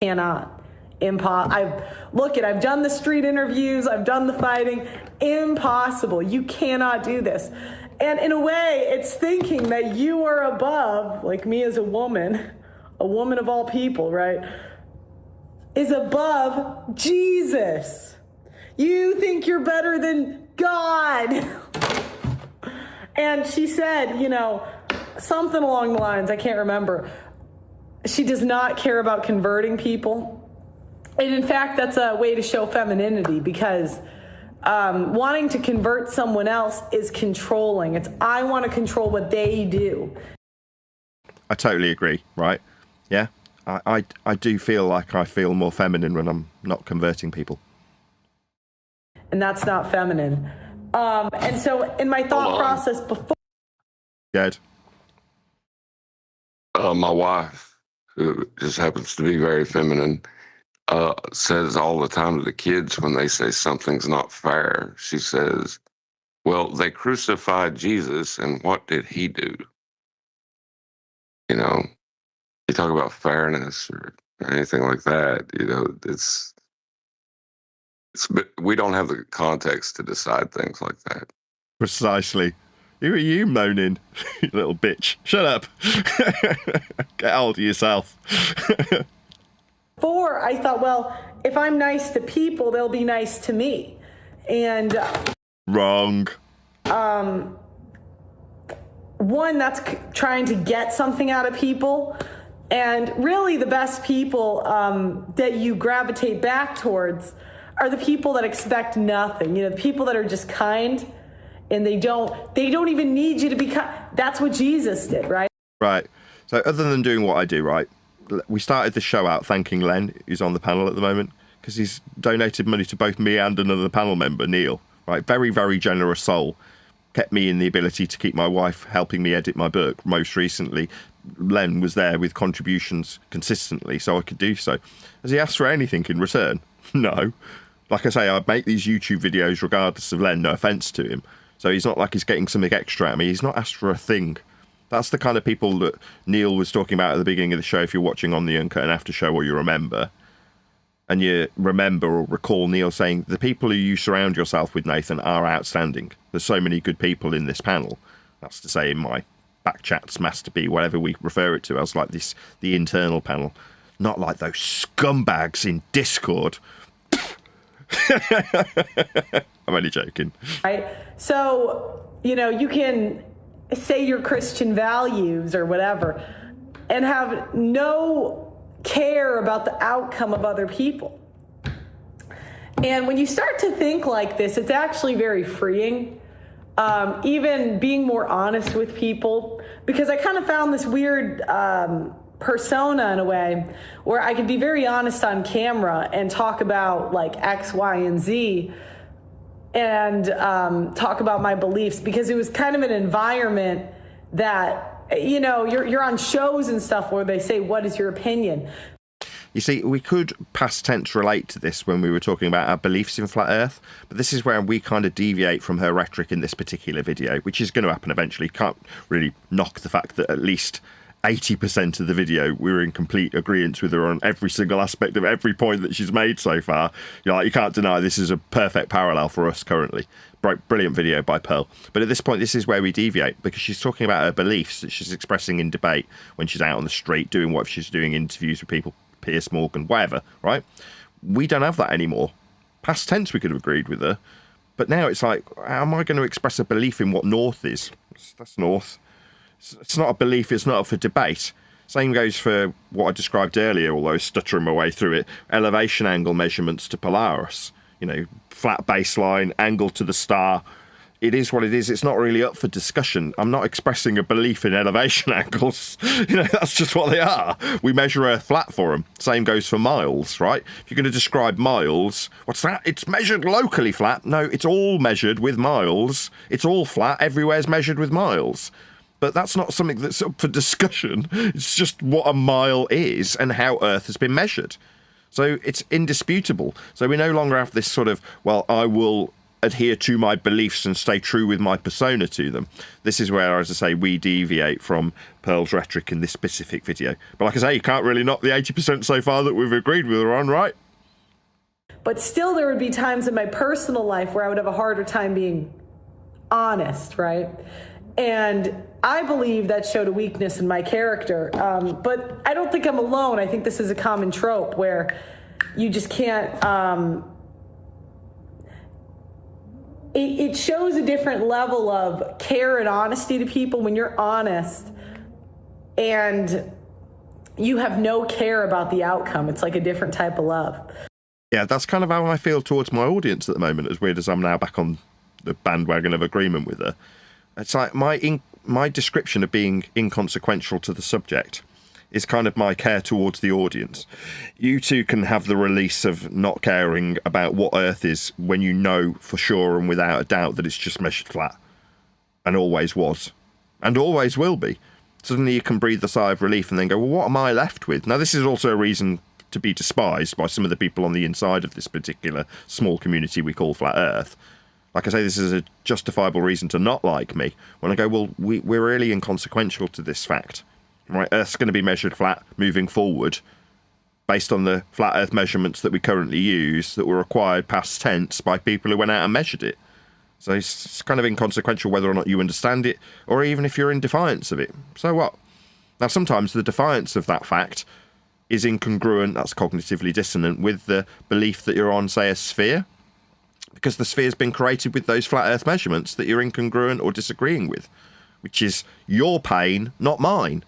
Cannot. I've done the street interviews, I've done the fighting. Impossible. You cannot do this. And in a way, it's thinking that you are above, like me as a woman of all people, right, is above Jesus. You think you're better than God. And she said, something along the lines, I can't remember. She does not care about converting people. And in fact, that's a way to show femininity, because wanting to convert someone else is controlling. It's, I want to control what they do. I totally agree, right? Yeah, I do feel like I feel more feminine when I'm not converting people. And that's not feminine. And so in my thought process before... Good. My wife, who just happens to be very feminine, says all the time to the kids when they say something's not fair, she says, well, they crucified Jesus, and what did he do? You talk about fairness or anything like that, we don't have the context to decide things like that. Precisely. Who are you moaning, you little bitch? Shut up. Get hold of yourself. Before, I thought, well, if I'm nice to people, they'll be nice to me. And Wrong. one, that's trying to get something out of people. And really the best people that you gravitate back towards are the people that expect nothing. The people that are just kind, and they don't even need you to be kind. That's what Jesus did, right? Right. So other than doing what I do, right, we started the show out thanking Len, who's on the panel at the moment, because he's donated money to both me and another panel member, Neil. Right, very, very generous soul. Kept me in the ability to keep my wife helping me edit my book. Most recently, Len was there with contributions consistently, so I could do so. Has he asked for anything in return? No. Like I say, I make these YouTube videos regardless of Len, no offence to him. So he's not like he's getting something extra out of me. He's not asked for a thing. That's the kind of people that Neil was talking about at the beginning of the show, if you're watching on the Uncut and After show, or you remember. And you remember or recall Neil saying, the people who you surround yourself with, Nathan, are outstanding. There's so many good people in this panel. That's to say in my back chats, Master B, whatever we refer it to as, like this, the internal panel. Not like those scumbags in Discord. I'm only joking. Right. So you know, you can say your Christian values or whatever and have no care about the outcome of other people. And when you start to think like this, it's actually very freeing. Even being more honest with people, because I kind of found this weird persona in a way where I could be very honest on camera and talk about like X, Y, and Z and talk about my beliefs, because it was kind of an environment that, you know, you're on shows and stuff where they say, what is your opinion? You see, we could past tense relate to this when we were talking about our beliefs in flat Earth, but this is where we kind of deviate from her rhetoric in this particular video, which is going to happen eventually. Can't really knock the fact that at least 80% of the video we were in complete agreement with her on every single aspect of every point that she's made so far. You know, like, you can't deny this is a perfect parallel for us currently. Brilliant video by Pearl. But at this point, this is where we deviate, because she's talking about her beliefs that she's expressing in debate when she's out on the street, doing what she's doing, interviews with people, Piers Morgan, whatever, right? We don't have that anymore. Past tense, we could have agreed with her, but now it's like, how am I going to express a belief in what North is? That's North. It's not a belief, it's not up for debate. Same goes for what I described earlier, although stuttering my way through it, elevation angle measurements to Polaris. You know, flat baseline, angle to the star. It is what it is. It's not really up for discussion. I'm not expressing a belief in elevation angles. You know, that's just what they are. We measure Earth flat for them. Same goes for miles, right? If you're going to describe miles, what's that? It's measured locally flat. No, it's all measured with miles. It's all flat. Everywhere's measured with miles. But that's not something that's up for discussion. It's just what a mile is and how Earth has been measured. So it's indisputable. So we no longer have this sort of, well, I will adhere to my beliefs and stay true with my persona to them. This is where, as I say, we deviate from Pearl's rhetoric in this specific video. But like I say, you can't really knock the 80% so far that we've agreed with her on, right? But still, there would be times in my personal life where I would have a harder time being honest, right? And I believe that showed a weakness in my character. But I don't think I'm alone. I think this is a common trope where you just can't... It shows a different level of care and honesty to people when you're honest and you have no care about the outcome. It's like a different type of love. Yeah, that's kind of how I feel towards my audience at the moment, as weird as I'm now back on the bandwagon of agreement with her. It's like my description of being inconsequential to the subject is kind of my care towards the audience. You two can have the release of not caring about what Earth is when you know for sure and without a doubt that it's just measured flat. And always was. And always will be. Suddenly you can breathe a sigh of relief and then go, well, what am I left with? Now, this is also a reason to be despised by some of the people on the inside of this particular small community we call Flat Earth. Like I say, this is a justifiable reason to not like me. When I go, well, we're really inconsequential to this fact. Right, Earth's going to be measured flat moving forward based on the flat Earth measurements that we currently use that were acquired past tense by people who went out and measured it. So it's kind of inconsequential whether or not you understand it, or even if you're in defiance of it. So what? Now, sometimes the defiance of that fact is incongruent, that's cognitively dissonant, with the belief that you're on, say, a sphere, because the sphere's been created with those flat Earth measurements that you're incongruent or disagreeing with, which is your pain, not mine.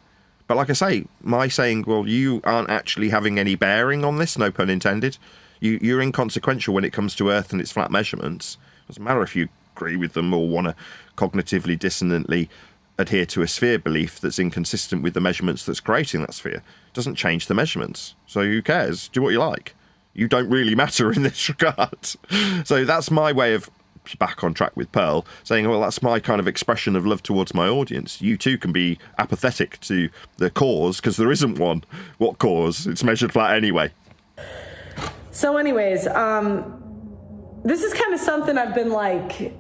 But like I say, my saying, well, you aren't actually having any bearing on this, no pun intended. You're inconsequential when it comes to Earth and its flat measurements. Doesn't matter if you agree with them or want to cognitively dissonantly adhere to a sphere belief that's inconsistent with the measurements that's creating that sphere. It doesn't change the measurements. So who cares? Do what you like. You don't really matter in this regard. So that's my way of back on track with Pearl, saying, well, that's my kind of expression of love towards my audience. You too can be apathetic to the cause, because there isn't one. What cause? It's measured flat anyway. So anyways, this is kind of something I've been like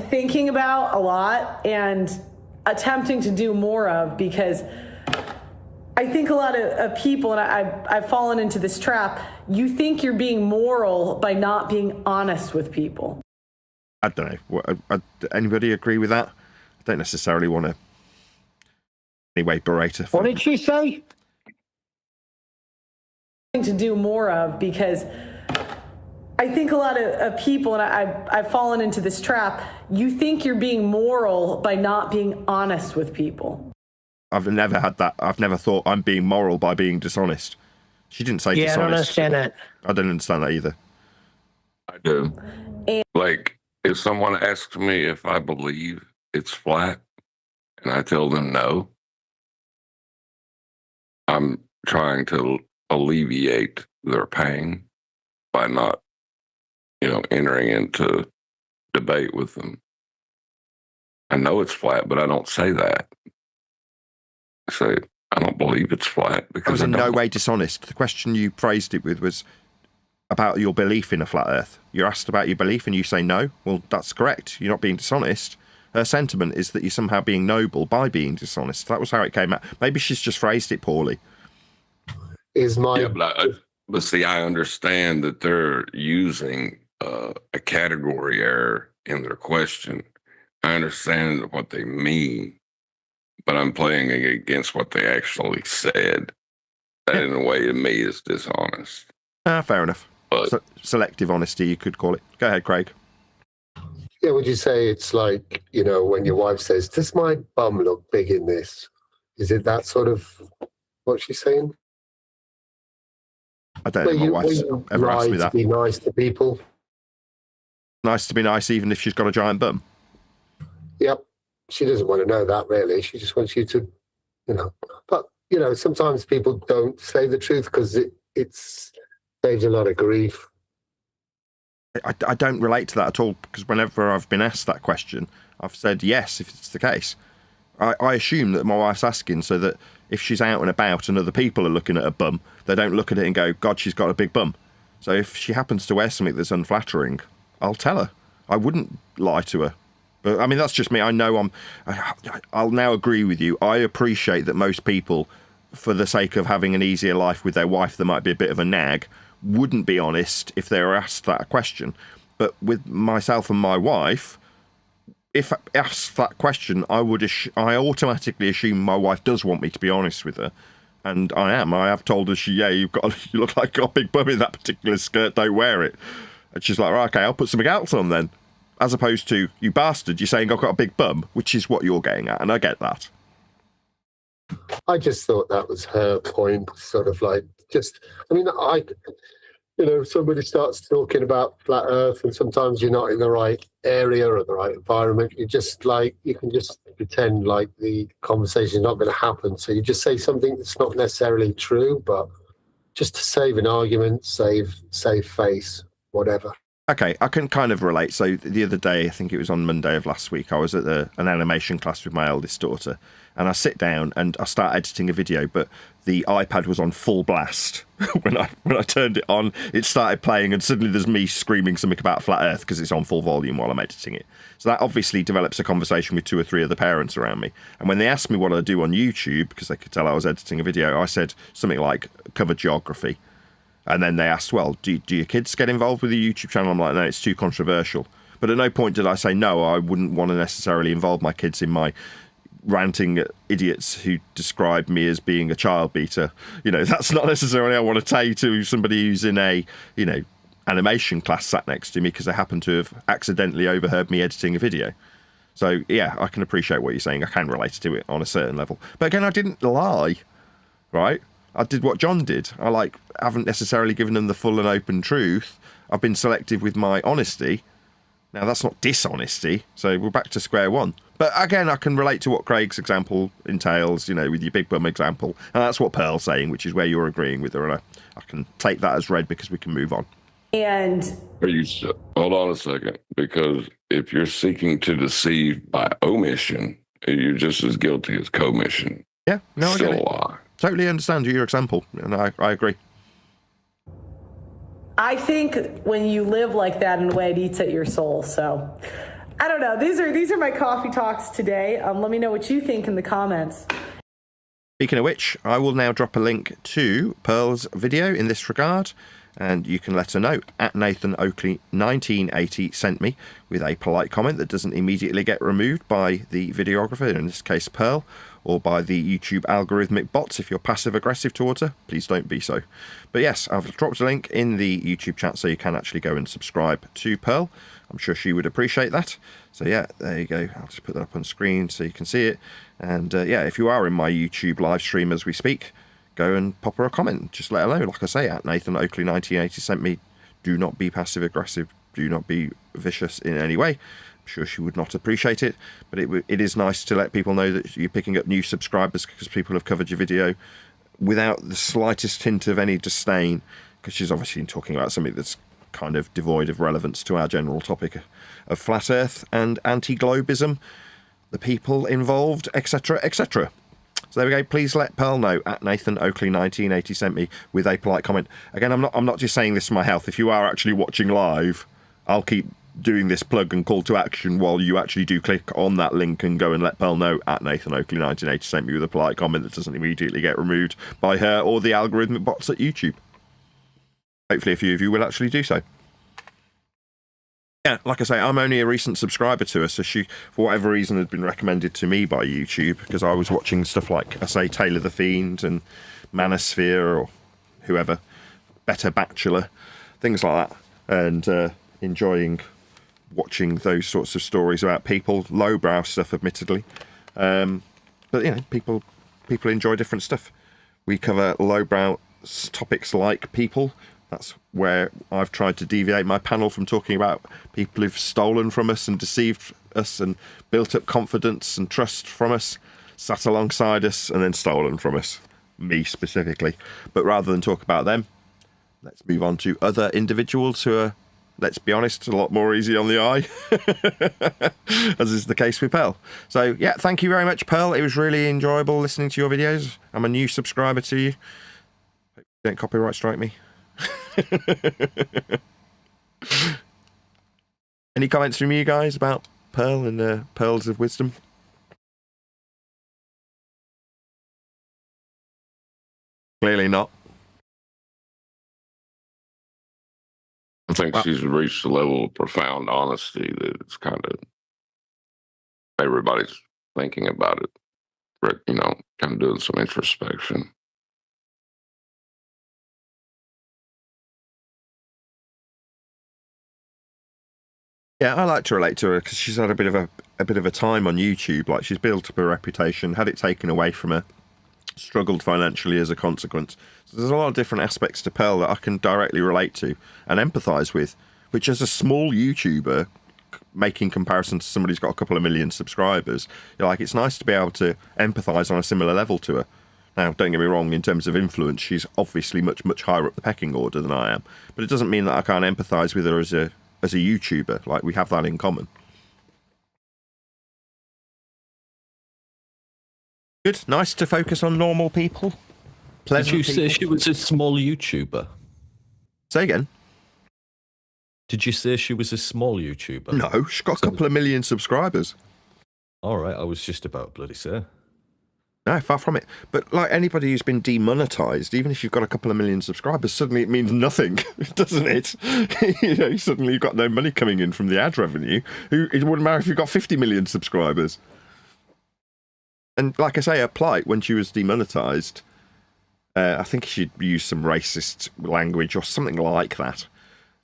thinking about a lot and attempting to do more of, because I think a lot of people, and I've fallen into this trap, you think you're being moral by not being honest with people. I don't know. Anybody agree with that? I don't necessarily want to anyway berate her. What did she say? To do more of, because I think a lot of people, and I've fallen into this trap, you think you're being moral by not being honest with people. I've never had that. I've never thought I'm being moral by being dishonest. She didn't say dishonest. I don't understand that. I don't understand that either. I do. Like, if someone asks me if I believe it's flat and I tell them no, I'm trying to alleviate their pain by not, entering into debate with them. I know it's flat, but I don't say that. I say, I don't believe it's flat because I was in I no don't. way dishonest. The question you phrased it with was about your belief in a flat earth. You're asked about your belief and you say no. Well, that's correct. You're not being dishonest. Her sentiment is that you're somehow being noble by being dishonest. That was how it came out. Maybe she's just phrased it poorly. Yeah, but see, I understand that they're using a category error in their question. I understand what they mean, but I'm playing against what they actually said. That, in a way, to me, is dishonest. Fair enough. But Selective honesty, you could call it. Go ahead, Craig. Yeah, would you say it's like, when your wife says, does my bum look big in this? Is it that sort of what she's saying? I don't know. My wife's ever asked me that. To be nice to people. Nice to be nice, even if she's got a giant bum. Yep. She doesn't want to know that, really. She just wants you to, But, sometimes people don't say the truth because it's saves a lot of grief. I don't relate to that at all, because whenever I've been asked that question, I've said yes if it's the case. I assume that my wife's asking so that if she's out and about and other people are looking at her bum, they don't look at it and go, God, she's got a big bum. So if she happens to wear something that's unflattering, I'll tell her. I wouldn't lie to her. But I mean, that's just me. I know I'll now agree with you. I appreciate that most people, for the sake of having an easier life with their wife that might be a bit of a nag, wouldn't be honest if they were asked that question. But with myself and my wife, if asked that question, I automatically assume my wife does want me to be honest with her, and I am. I have told her, you look like you got a big bum in that particular skirt. Don't wear it. And she's like, right, okay, I'll put something else on then. As opposed to, you bastard, you're saying I've got a big bum, which is what you're getting at, and I get that. I just thought that was her point, sort of like, somebody starts talking about flat earth and sometimes you're not in the right area or the right environment. You can just pretend like the conversation's not going to happen. So you just say something that's not necessarily true, but just to save an argument, save face, whatever. Okay, I can kind of relate. So the other day, I think it was on Monday of last week, I was at an animation class with my eldest daughter, and I sit down and I start editing a video, but the iPad was on full blast. when I turned it on, it started playing, and suddenly there's me screaming something about flat earth because it's on full volume while I'm editing it. So that obviously develops a conversation with 2 or 3 other parents around me. And when they asked me what I do on YouTube, because they could tell I was editing a video, I said something like cover geography. And then they asked, well, do your kids get involved with the YouTube channel? I'm like, no, it's too controversial. But at no point did I say, no, I wouldn't want to necessarily involve my kids in my ranting at idiots who describe me as being a child beater. That's not necessarily I want to say to somebody who's in a, animation class sat next to me because they happen to have accidentally overheard me editing a video. So, yeah, I can appreciate what you're saying. I can relate to it on a certain level. But again, I didn't lie, right? I did what John did. I haven't necessarily given them the full and open truth. I've been selective with my honesty. Now, that's not dishonesty, so we're back to square one. But again, I can relate to what Craig's example entails, with your big bum example. And that's what Pearl's saying, which is where you're agreeing with her. And I can take that as read because we can move on. And hold on a second, because if you're seeking to deceive by omission, you're just as guilty as commission. Yeah, no, I get it. Still a lie. Totally understand your example, and I agree. I think when you live like that in a way, it eats at your soul. So I don't know. These are my coffee talks today. Let me know what you think in the comments. Speaking of which, I will now drop a link to Pearl's video in this regard, and you can let her know at Nathan Oakley 1980 sent me with a polite comment that doesn't immediately get removed by the videographer, in this case Pearl, or by the YouTube algorithmic bots. If you're passive aggressive towards her, please don't be so. But yes, I've dropped a link in the YouTube chat so you can actually go and subscribe to Pearl. I'm sure she would appreciate that. So yeah, there you go. I'll just put that up on screen so you can see it. And yeah, if you are in my YouTube live stream as we speak, go and pop her a comment. Just let her know. Like I say, at Nathan Oakley 1980 sent me. Do not be passive aggressive. Do not be vicious in any way. I'm sure she would not appreciate it, but it is nice to let people know that you're picking up new subscribers because people have covered your video without the slightest hint of any disdain, because she's obviously talking about something that's kind of devoid of relevance to our general topic of flat earth and anti-globism, the people involved, etc., etc. So there we go. Please let Pearl know at Nathan Oakley 1980 sent me with a polite comment. Again, I'm not just saying this for my health. If you are actually watching live, I'll keep doing this plug and call to action while you actually do click on that link and go and let Pearl know at Nathan Oakley 1980 sent me with a polite comment that doesn't immediately get removed by her or the algorithmic bots at YouTube. Hopefully a few of you will actually do so. Yeah, like I say, I'm only a recent subscriber to her, so she, for whatever reason, had been recommended to me by YouTube because I was watching stuff like, I say, Taylor the Fiend and Manosphere or whoever, Better Bachelor, things like that, and enjoying watching those sorts of stories about people, lowbrow stuff, admittedly. But, you know, people enjoy different stuff. We cover lowbrow topics like people. That's where I've tried to deviate my panel from talking about people who've stolen from us and deceived us and built up confidence and trust from us, sat alongside us and then stolen from us, me specifically. But rather than talk about them, let's move on to other individuals who are, let's be honest, a lot more easy on the eye, as is the case with Pearl. So yeah, thank you very much, Pearl. It was really enjoyable listening to your videos. I'm a new subscriber to you. Don't copyright strike me. Any comments from you guys about Pearl and Pearls of Wisdom? Clearly not. I think she's reached a level of profound honesty that it's kind of everybody's thinking about it, but, you know, kind of doing some introspection. Yeah, I like to relate to her because she's had a bit of a time on YouTube. Like, she's built up a reputation, had it taken away from her, struggled financially as a consequence. So there's a lot of different aspects to Pearl that I can directly relate to and empathise with, which as a small YouTuber, making comparison to somebody who's got a couple of million subscribers, you're like, it's nice to be able to empathise on a similar level to her. Now, don't get me wrong, in terms of influence, she's obviously much, much higher up the pecking order than I am. But it doesn't mean that I can't empathise with her as a YouTuber. Like, we have that in common. Good. Nice to focus on normal people. Did you say she was a small YouTuber? Say again? Did you say she was a small YouTuber? No, she's got a couple of million subscribers. All right, I was just about to bloody say. No, far from it. But like anybody who's been demonetized, even if you've got a couple of million subscribers, suddenly it means nothing, doesn't it? You know, suddenly you've got no money coming in from the ad revenue. It wouldn't matter if you've got 50 million subscribers. And like I say, her plight when she was demonetized, I think she'd used some racist language or something like that.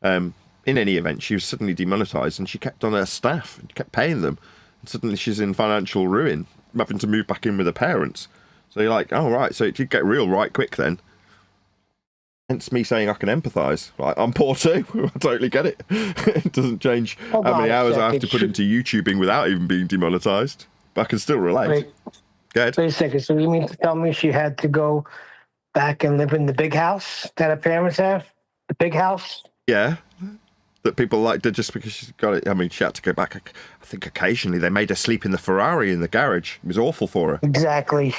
In any event, she was suddenly demonetized and she kept on her staff and kept paying them. And suddenly she's in financial ruin, having to move back in with her parents. So you're like, oh, right, so it did get real right quick then. Hence me saying I can empathise. Like, I'm poor too. I totally get it. It doesn't change how many hours I have to put into YouTubing without even being demonetised. But I can still relate. Wait a second. So you mean to tell me she had to go back and live in the big house that her parents have? The big house? Yeah. That people liked her just because she's got it. I mean, she had to go back. I think occasionally they made her sleep in the Ferrari in the garage. It was awful for her. Exactly.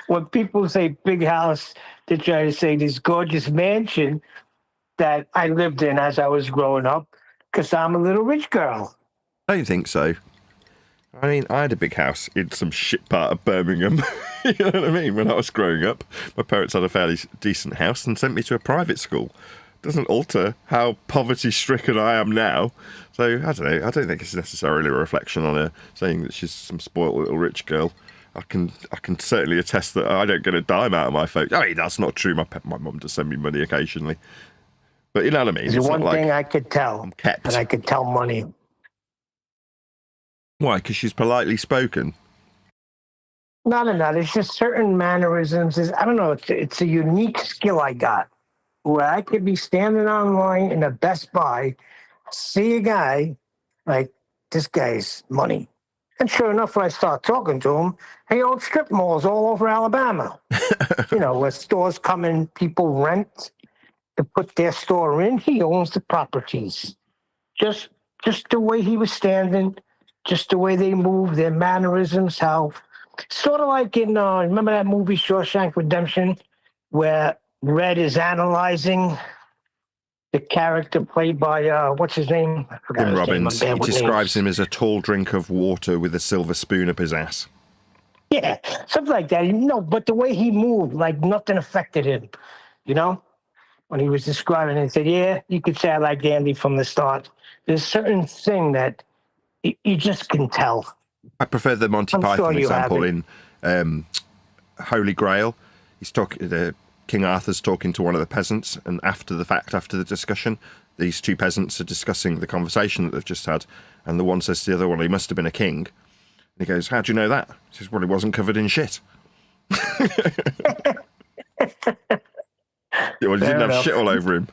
When people say big house, they're trying to say this gorgeous mansion that I lived in as I was growing up because I'm a little rich girl. I don't think so. I mean, I had a big house in some shit part of Birmingham. You know what I mean? When I was growing up, my parents had a fairly decent house and sent me to a private school. Doesn't alter how poverty-stricken I am now. So, I don't know. I don't think it's necessarily a reflection on her saying that she's some spoiled little rich girl. I can certainly attest that I don't get a dime out of my folks. I mean, that's not true. My mum does send me money occasionally, but you know what I mean. There's It's one not like thing I could tell, I'm kept. and I could tell money. Why? Because she's politely spoken. No. There's just certain mannerisms. I don't know. It's a unique skill I got where I could be standing online in a Best Buy, see a guy like, this guy's money. And sure enough, when I start talking to him, he owns strip malls all over Alabama. You know, where stores come in, people rent to put their store in. He owns the properties. Just the way he was standing, just the way they move, their mannerisms, how sort of like in remember that movie Shawshank Redemption, where Red is analyzing the character played by what's his name? I forgot Tim his Robbins. name. He describes him as a tall drink of water with a silver spoon up his ass. Yeah, something like that. No, but the way he moved, like nothing affected him. You know, when he was describing it, he said, "Yeah, you could say I like Andy from the start." There's a certain thing that you just can tell. I prefer the Monty I'm Python sure you example have in Holy Grail. He's talking. King Arthur's talking to one of the peasants, and after the discussion, these two peasants are discussing the conversation that they've just had, and the one says to the other, "Well, he must have been a king." And he goes, "How do you know that?" He says, "Well, he wasn't covered in shit." Well, he didn't have shit all over him.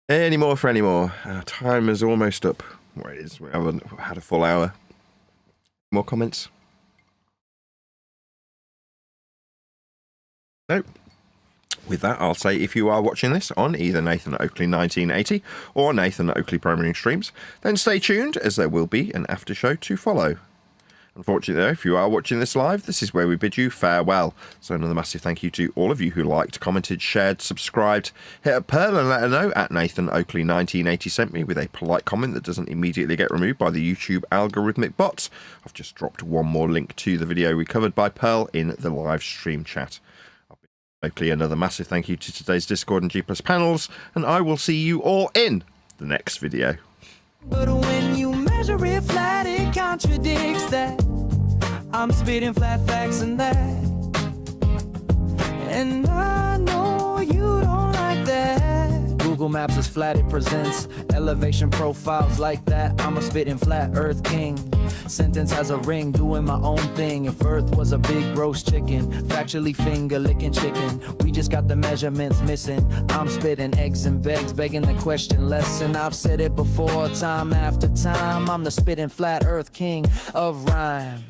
Any more for any more? Our time is almost up. Well, it is. We haven't had a full hour. More comments? No. With that, I'll say if you are watching this on either Nathan Oakley 1980 or Nathan Oakley Programming Streams, then stay tuned as there will be an after show to follow. Unfortunately, though, if you are watching this live, this is where we bid you farewell. So another massive thank you to all of you who liked, commented, shared, subscribed. Hit up Pearl and let her know at Nathan Oakley 1980 sent me with a polite comment that doesn't immediately get removed by the YouTube algorithmic bots. I've just dropped one more link to the video we covered by Pearl in the live stream chat. Oakley, another massive thank you to today's Discord and G+ panels, and I will see you all in the next video. But when you measure it flat, it contradicts that. I'm spitting flat facts and that. And I know you don't like that. Google Maps is flat, it presents elevation profiles like that. I'm a spitting flat earth king. Sentence has a ring, doing my own thing. If Earth was a big roast chicken, factually finger licking chicken. We just got the measurements missing. I'm spitting eggs and vegs, begging the question lesson. I've said it before, time after time. I'm the spitting flat earth king of rhyme.